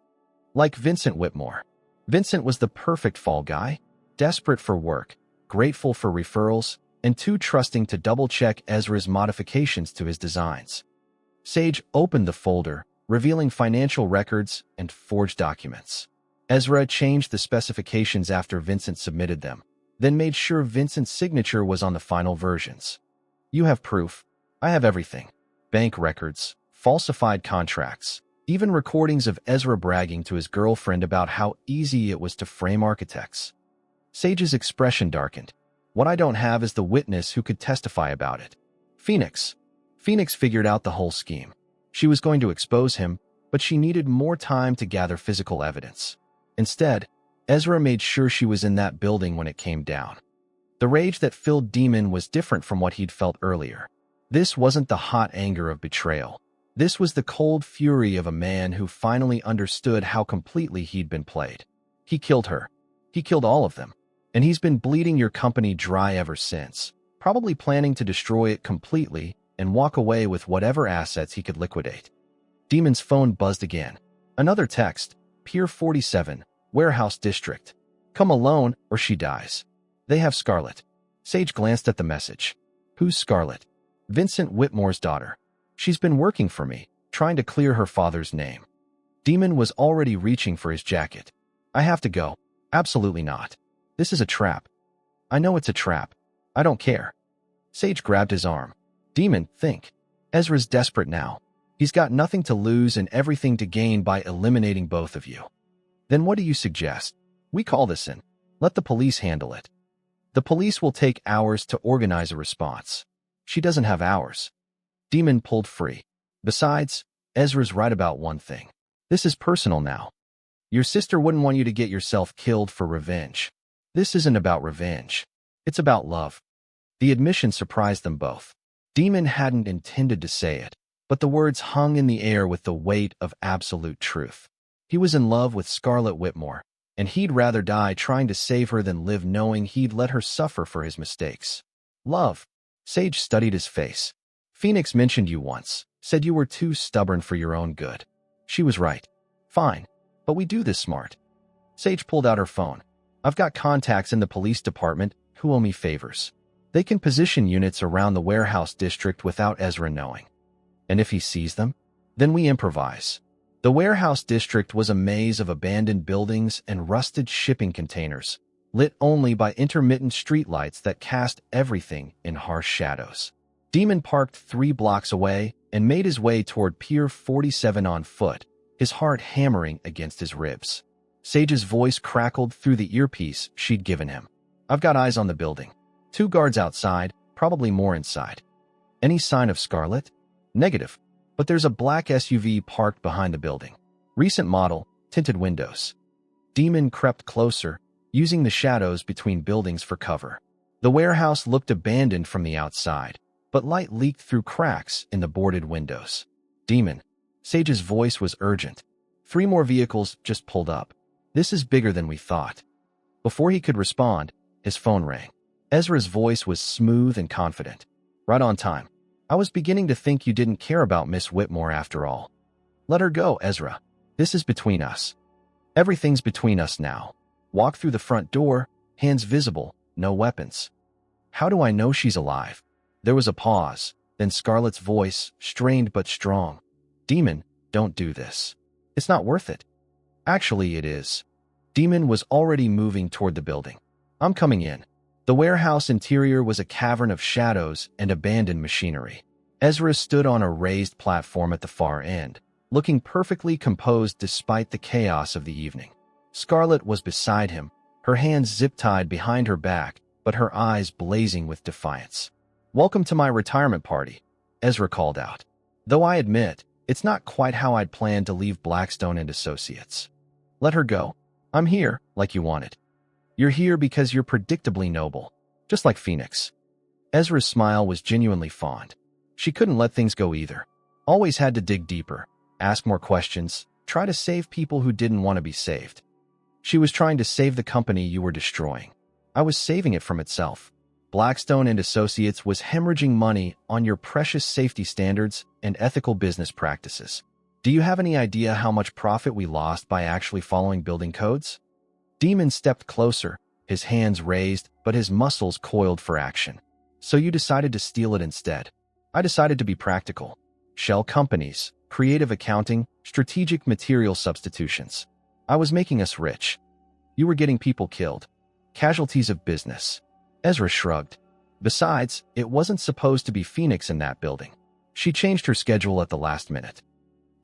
Like Vincent Whitmore. Vincent was the perfect fall guy, desperate for work, grateful for referrals, and too trusting to double-check Ezra's modifications to his designs. Sage opened the folder, revealing financial records and forged documents. Ezra changed the specifications after Vincent submitted them, then made sure Vincent's signature was on the final versions. "You have proof. I have everything. Bank records, falsified contracts, even recordings of Ezra bragging to his girlfriend about how easy it was to frame architects." Sage's expression darkened. "What I don't have is the witness who could testify about it." Phoenix. Phoenix figured out the whole scheme. She was going to expose him, but she needed more time to gather physical evidence. Instead, Ezra made sure she was in that building when it came down. The rage that filled Demon was different from what he'd felt earlier. This wasn't the hot anger of betrayal. This was the cold fury of a man who finally understood how completely he'd been played. He killed her. He killed all of them. And he's been bleeding your company dry ever since, probably planning to destroy it completely and walk away with whatever assets he could liquidate. Demon's phone buzzed again. Another text. Pier 47, Warehouse District. Come alone or she dies. They have Scarlett. Sage glanced at the message. Who's Scarlett? Vincent Whitmore's daughter. She's been working for me, trying to clear her father's name. Demon was already reaching for his jacket. I have to go. Absolutely not. This is a trap. I know it's a trap. I don't care. Sage grabbed his arm. Demon, think. Ezra's desperate now. He's got nothing to lose and everything to gain by eliminating both of you. Then what do you suggest? We call this in. Let the police handle it. The police will take hours to organize a response. She doesn't have hours. Demon pulled free. Besides, Ezra's right about one thing. This is personal now. Your sister wouldn't want you to get yourself killed for revenge. This isn't about revenge. It's about love. The admission surprised them both. Demon hadn't intended to say it, but the words hung in the air with the weight of absolute truth. He was in love with Scarlett Whitmore, and he'd rather die trying to save her than live knowing he'd let her suffer for his mistakes. Love. Sage studied his face. Phoenix mentioned you once, said you were too stubborn for your own good. She was right. Fine, but we do this smart. Sage pulled out her phone. I've got contacts in the police department who owe me favors. They can position units around the warehouse district without Ezra knowing. And if he sees them, then we improvise. The warehouse district was a maze of abandoned buildings and rusted shipping containers, lit only by intermittent streetlights that cast everything in harsh shadows. Demon parked 3 blocks away and made his way toward Pier 47 on foot, his heart hammering against his ribs. Sage's voice crackled through the earpiece she'd given him. I've got eyes on the building. 2 guards outside, probably more inside. Any sign of Scarlett? Negative, but there's a black SUV parked behind the building. Recent model, tinted windows. Demon crept closer, using the shadows between buildings for cover. The warehouse looked abandoned from the outside, but light leaked through cracks in the boarded windows. Demon. Sage's voice was urgent. 3 more vehicles just pulled up. This is bigger than we thought. Before he could respond, his phone rang. Ezra's voice was smooth and confident. Right on time. I was beginning to think you didn't care about Miss Whitmore after all. Let her go, Ezra. This is between us. Everything's between us now. Walk through the front door, hands visible, no weapons. How do I know she's alive? There was a pause, then Scarlett's voice, strained but strong. Demon, don't do this. It's not worth it. Actually, it is. Demon was already moving toward the building. I'm coming in. The warehouse interior was a cavern of shadows and abandoned machinery. Ezra stood on a raised platform at the far end, looking perfectly composed despite the chaos of the evening. Scarlett was beside him, her hands zip-tied behind her back, but her eyes blazing with defiance. Welcome to my retirement party, Ezra called out. Though I admit, it's not quite how I'd planned to leave Blackstone and Associates. Let her go. I'm here, like you wanted. You're here because you're predictably noble, just like Phoenix. Ezra's smile was genuinely fond. She couldn't let things go either. Always had to dig deeper, ask more questions, try to save people who didn't want to be saved. She was trying to save the company you were destroying. I was saving it from itself. Blackstone and Associates was hemorrhaging money on your precious safety standards and ethical business practices. Do you have any idea how much profit we lost by actually following building codes? Demon stepped closer, his hands raised, but his muscles coiled for action. So you decided to steal it instead. I decided to be practical. Shell companies, creative accounting, strategic material substitutions. I was making us rich. You were getting people killed. Casualties of business. Ezra shrugged. Besides, it wasn't supposed to be Phoenix in that building. She changed her schedule at the last minute.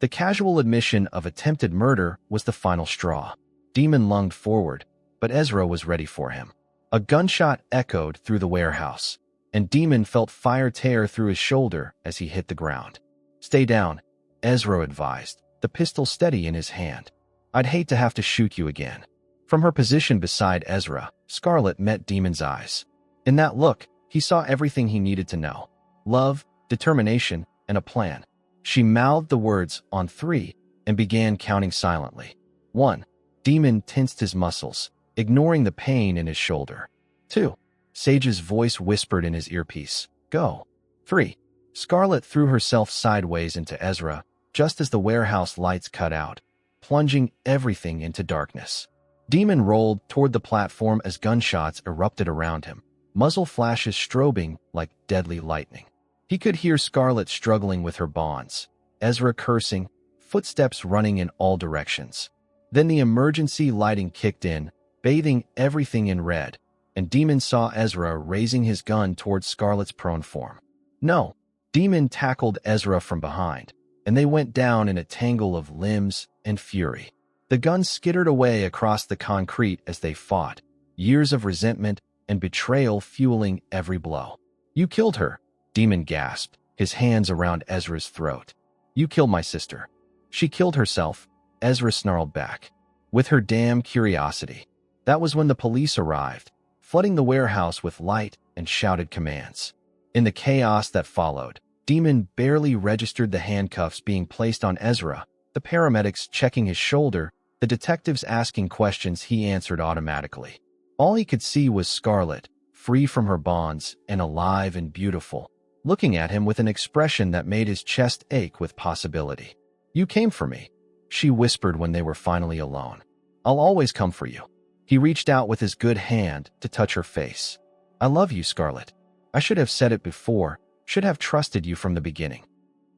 The casual admission of attempted murder was the final straw. Demon lunged forward, but Ezra was ready for him. A gunshot echoed through the warehouse, and Demon felt fire tear through his shoulder as he hit the ground. Stay down, Ezra advised, the pistol steady in his hand. I'd hate to have to shoot you again. From her position beside Ezra, Scarlett met Demon's eyes. In that look, he saw everything he needed to know. Love, determination, and a plan. She mouthed the words on 3 and began counting silently. 1. Demon tensed his muscles, ignoring the pain in his shoulder. 2. Sage's voice whispered in his earpiece. Go. 3. Scarlett threw herself sideways into Ezra, just as the warehouse lights cut out. plunging everything into darkness. Demon rolled toward the platform as gunshots erupted around him, muzzle flashes strobing like deadly lightning. He could hear Scarlet struggling with her bonds, Ezra cursing, footsteps running in all directions. Then the emergency lighting kicked in, bathing everything in red, and Demon saw Ezra raising his gun towards Scarlet's prone form. No! Demon tackled Ezra from behind, and they went down in a tangle of limbs and fury. The gun skittered away across the concrete as they fought, years of resentment and betrayal fueling every blow. "You killed her," Demon gasped, his hands around Ezra's throat. "You killed my sister." "She killed herself," Ezra snarled back. "With her damn curiosity." That was when the police arrived, flooding the warehouse with light and shouted commands. In the chaos that followed, Demon barely registered the handcuffs being placed on Ezra, the paramedics checking his shoulder, the detectives asking questions he answered automatically. All he could see was Scarlet, free from her bonds and alive and beautiful, looking at him with an expression that made his chest ache with possibility. "You came for me," she whispered when they were finally alone. "I'll always come for you." He reached out with his good hand to touch her face. "I love you, Scarlet. I should have said it before, should have trusted you from the beginning.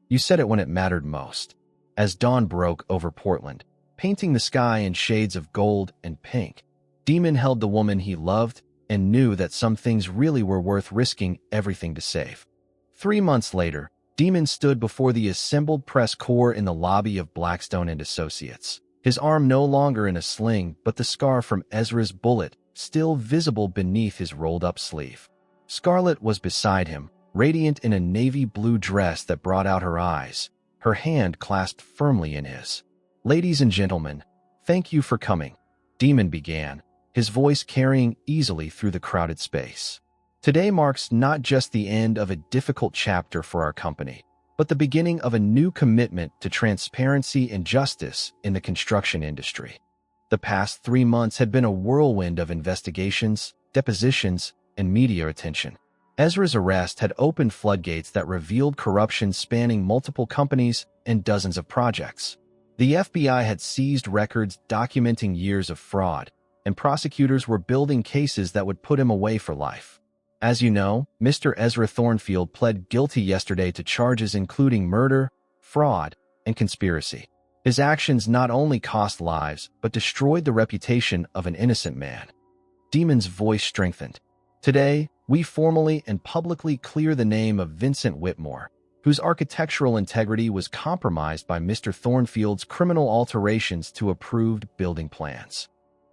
You said it when it mattered most." As dawn broke over Portland, painting the sky in shades of gold and pink, Demon held the woman he loved and knew that some things really were worth risking everything to save. 3 months later, Demon stood before the assembled press corps in the lobby of Blackstone and Associates. His arm no longer in a sling, but the scar from Ezra's bullet still visible beneath his rolled-up sleeve. Scarlet was beside him, radiant in a navy blue dress that brought out her eyes, her hand clasped firmly in his. "Ladies and gentlemen, thank you for coming," Demon began, his voice carrying easily through the crowded space. "Today marks not just the end of a difficult chapter for our company, but the beginning of a new commitment to transparency and justice in the construction industry." The past 3 months had been a whirlwind of investigations, depositions, and media attention. Ezra's arrest had opened floodgates that revealed corruption spanning multiple companies and dozens of projects. The FBI had seized records documenting years of fraud, and prosecutors were building cases that would put him away for life. As you know, Mr. Ezra Thornfield pled guilty yesterday to charges including murder, fraud, and conspiracy. His actions not only cost lives, but destroyed the reputation of an innocent man. Demon's voice strengthened. "Today, we formally and publicly clear the name of Vincent Whitmore, whose architectural integrity was compromised by Mr. Thornfield's criminal alterations to approved building plans."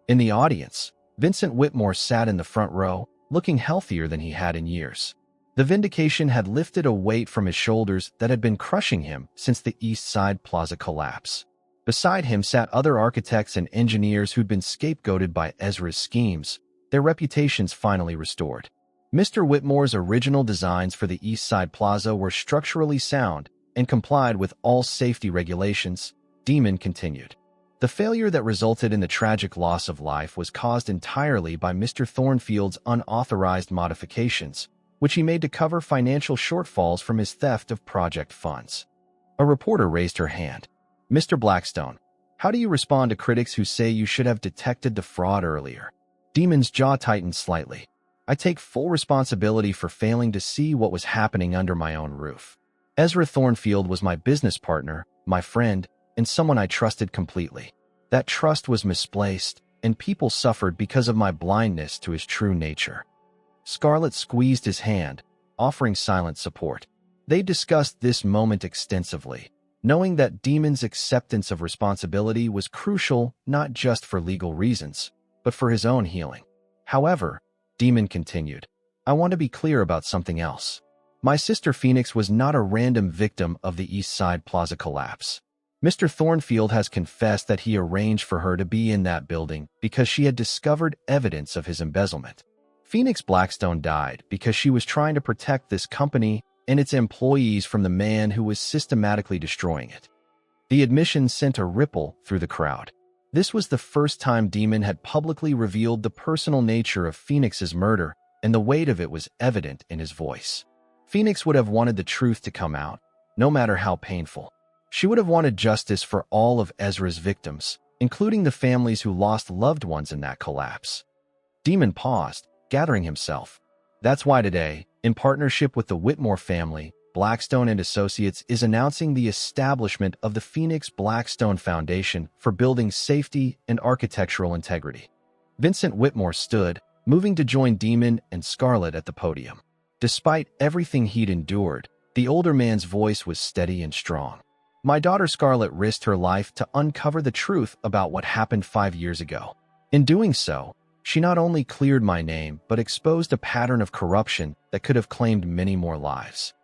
In the audience, Vincent Whitmore sat in the front row, looking healthier than he had in years. The vindication had lifted a weight from his shoulders that had been crushing him since the East Side Plaza collapse. Beside him sat other architects and engineers who'd been scapegoated by Ezra's schemes, their reputations finally restored. Mr. Whitmore's original designs for the East Side Plaza were structurally sound and complied with all safety regulations, Demon continued. The failure that resulted in the tragic loss of life was caused entirely by Mr. Thornfield's unauthorized modifications, which he made to cover financial shortfalls from his theft of project funds. A reporter raised her hand. "Mr. Blackstone, how do you respond to critics who say you should have detected the fraud earlier?" Demon's jaw tightened slightly. "I take full responsibility for failing to see what was happening under my own roof. Ezra Thornfield was my business partner, my friend, and someone I trusted completely. That trust was misplaced, and people suffered because of my blindness to his true nature." Scarlet squeezed his hand, offering silent support. They discussed this moment extensively, knowing that Demon's acceptance of responsibility was crucial not just for legal reasons, but for his own healing. "However," Demon continued, "I want to be clear about something else. My sister Phoenix was not a random victim of the East Side Plaza collapse. Mr. Thornfield has confessed that he arranged for her to be in that building because she had discovered evidence of his embezzlement. Phoenix Blackstone died because she was trying to protect this company and its employees from the man who was systematically destroying it." The admission sent a ripple through the crowd. This was the first time Demon had publicly revealed the personal nature of Phoenix's murder, and the weight of it was evident in his voice. Phoenix would have wanted the truth to come out, no matter how painful. She would have wanted justice for all of Ezra's victims, including the families who lost loved ones in that collapse. Demon paused, gathering himself. That's why today, in partnership with the Whitmore family, Blackstone and Associates is announcing the establishment of the Phoenix Blackstone Foundation for building safety and architectural integrity. Vincent Whitmore stood, moving to join Demon and Scarlett at the podium. Despite everything he'd endured, the older man's voice was steady and strong. My daughter Scarlett risked her life to uncover the truth about what happened 5 years ago. In doing so, she not only cleared my name but exposed a pattern of corruption that could have claimed many more lives.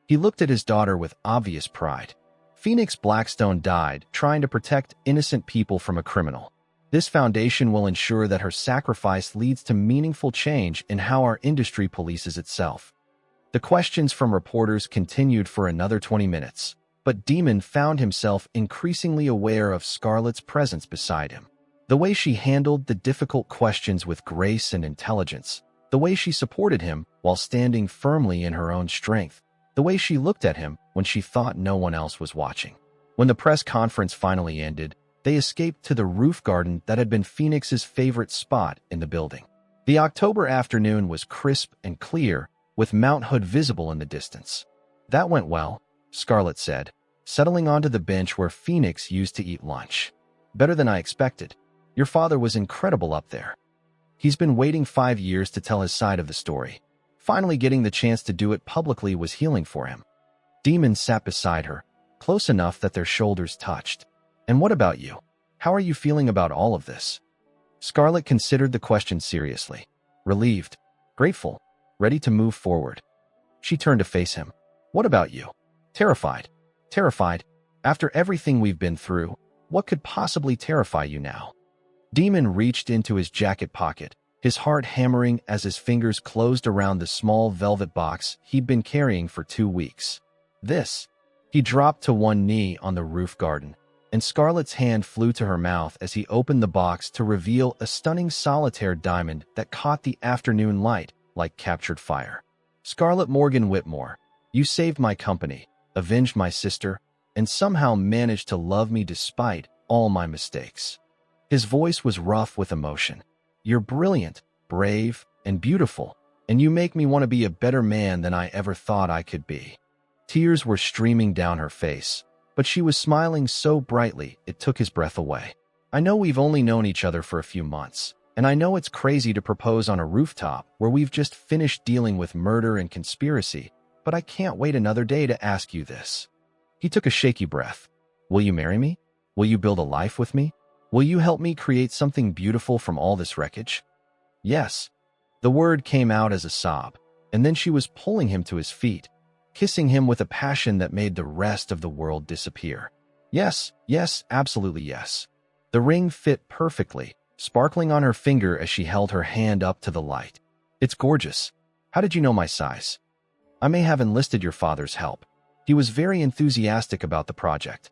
He looked at his daughter with obvious pride. Phoenix Blackstone died trying to protect innocent people from a criminal. This foundation will ensure that her sacrifice leads to meaningful change in how our industry polices itself. The questions from reporters continued for another 20 minutes, but Demon found himself increasingly aware of Scarlett's presence beside him. The way she handled the difficult questions with grace and intelligence, the way she supported him while standing firmly in her own strength, the way she looked at him when she thought no one else was watching. When the press conference finally ended, they escaped to the roof garden that had been Phoenix's favorite spot in the building. The October afternoon was crisp and clear, with Mount Hood visible in the distance. That went well, Scarlett said, settling onto the bench where Phoenix used to eat lunch. Better than I expected. Your father was incredible up there. He's been waiting 5 years to tell his side of the story. Finally getting the chance to do it publicly was healing for him. Demon sat beside her, close enough that their shoulders touched. And what about you? How are you feeling about all of this? Scarlett considered the question seriously. Relieved, grateful, ready to move forward. She turned to face him. What about you? Terrified. Terrified. After everything we've been through, what could possibly terrify you now? Demon reached into his jacket pocket, his heart hammering as his fingers closed around the small velvet box he'd been carrying for 2 weeks. This. He dropped to one knee on the roof garden, and Scarlett's hand flew to her mouth as he opened the box to reveal a stunning solitaire diamond that caught the afternoon light like captured fire. Scarlett Morgan Whitmore, you saved my company, avenged my sister, and somehow managed to love me despite all my mistakes. His voice was rough with emotion. You're brilliant, brave, and beautiful, and you make me want to be a better man than I ever thought I could be. Tears were streaming down her face, but she was smiling so brightly it took his breath away. I know we've only known each other for a few months, and I know it's crazy to propose on a rooftop where we've just finished dealing with murder and conspiracy, but I can't wait another day to ask you this. He took a shaky breath. Will you marry me? Will you build a life with me? Will you help me create something beautiful from all this wreckage? Yes. The word came out as a sob, and then she was pulling him to his feet, kissing him with a passion that made the rest of the world disappear. Yes, yes, absolutely yes. The ring fit perfectly, sparkling on her finger as she held her hand up to the light. It's gorgeous. How did you know my size? I may have enlisted your father's help. He was very enthusiastic about the project.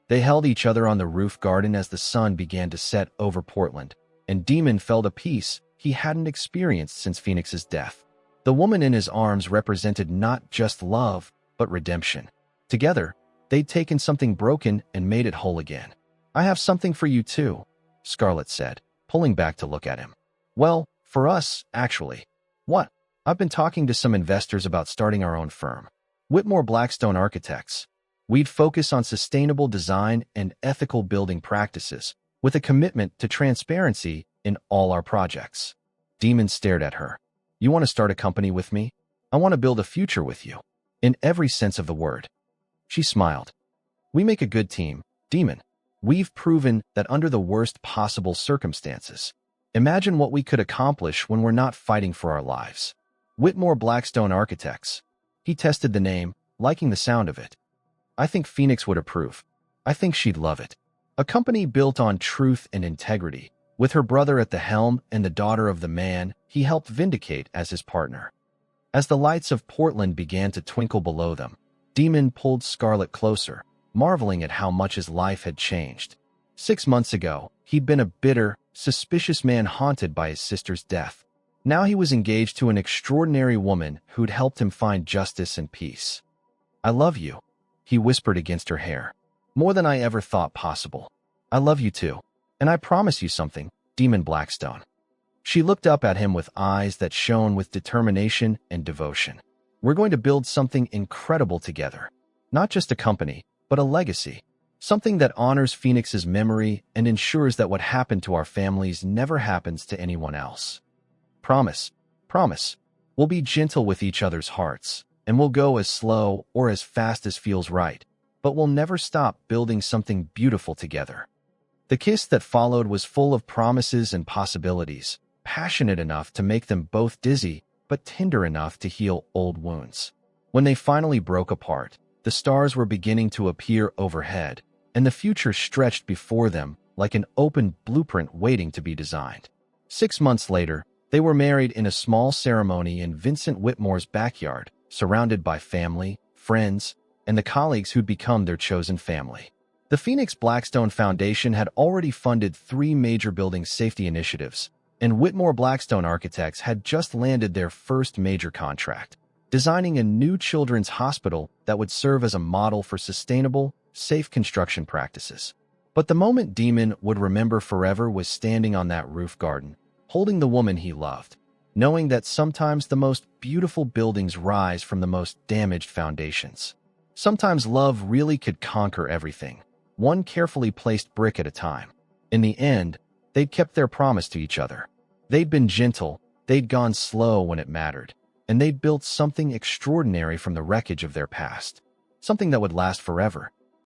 They held each other on the roof garden as the sun began to set over Portland, and Demon felt a peace he hadn't experienced since Phoenix's death. The woman in his arms represented not just love, but redemption. Together, they'd taken something broken and made it whole again. I have something for you too, Scarlett said, pulling back to look at him. Well, for us, actually. What? I've been talking to some investors about starting our own firm. Whitmore Blackstone Architects. We'd focus on sustainable design and ethical building practices, with a commitment to transparency in all our projects. Demon stared at her. You want to start a company with me? I want to build a future with you. In every sense of the word. She smiled. We make a good team, Demon. We've proven that under the worst possible circumstances. Imagine what we could accomplish when we're not fighting for our lives. Whitmore Blackstone Architects. He tested the name, liking the sound of it. I think Phoenix would approve. I think she'd love it. A company built on truth and integrity, with her brother at the helm and the daughter of the man he helped vindicate as his partner. As the lights of Portland began to twinkle below them, Demon pulled Scarlett closer, marveling at how much his life had changed. 6 months ago, he'd been a bitter, suspicious man haunted by his sister's death. Now he was engaged to an extraordinary woman who'd helped him find justice and peace. I love you, he whispered against her hair. More than I ever thought possible. I love you too. And I promise you something, Demon Blackstone. She looked up at him with eyes that shone with determination and devotion. We're going to build something incredible together. Not just a company, but a legacy. Something that honors Phoenix's memory and ensures that what happened to our families never happens to anyone else. Promise, promise. We'll be gentle with each other's hearts, and we'll go as slow or as fast as feels right, but we'll never stop building something beautiful together. The kiss that followed was full of promises and possibilities, passionate enough to make them both dizzy, but tender enough to heal old wounds. When they finally broke apart, the stars were beginning to appear overhead, and the future stretched before them like an open blueprint waiting to be designed. 6 months later, they were married in a small ceremony in Vincent Whitmore's backyard, surrounded by family, friends, and the colleagues who'd become their chosen family. The Phoenix Blackstone Foundation had already funded 3 major building safety initiatives, and Whitmore Blackstone Architects had just landed their first major contract, designing a new children's hospital that would serve as a model for sustainable, safe construction practices. But the moment Demon would remember forever was standing on that roof garden, holding the woman he loved, knowing that sometimes the most beautiful buildings rise from the most damaged foundations. Sometimes love really could conquer everything, one carefully placed brick at a time. In the end, they'd kept their promise to each other. They'd been gentle, they'd gone slow when it mattered, and they'd built something extraordinary from the wreckage of their past. Something that would last forever.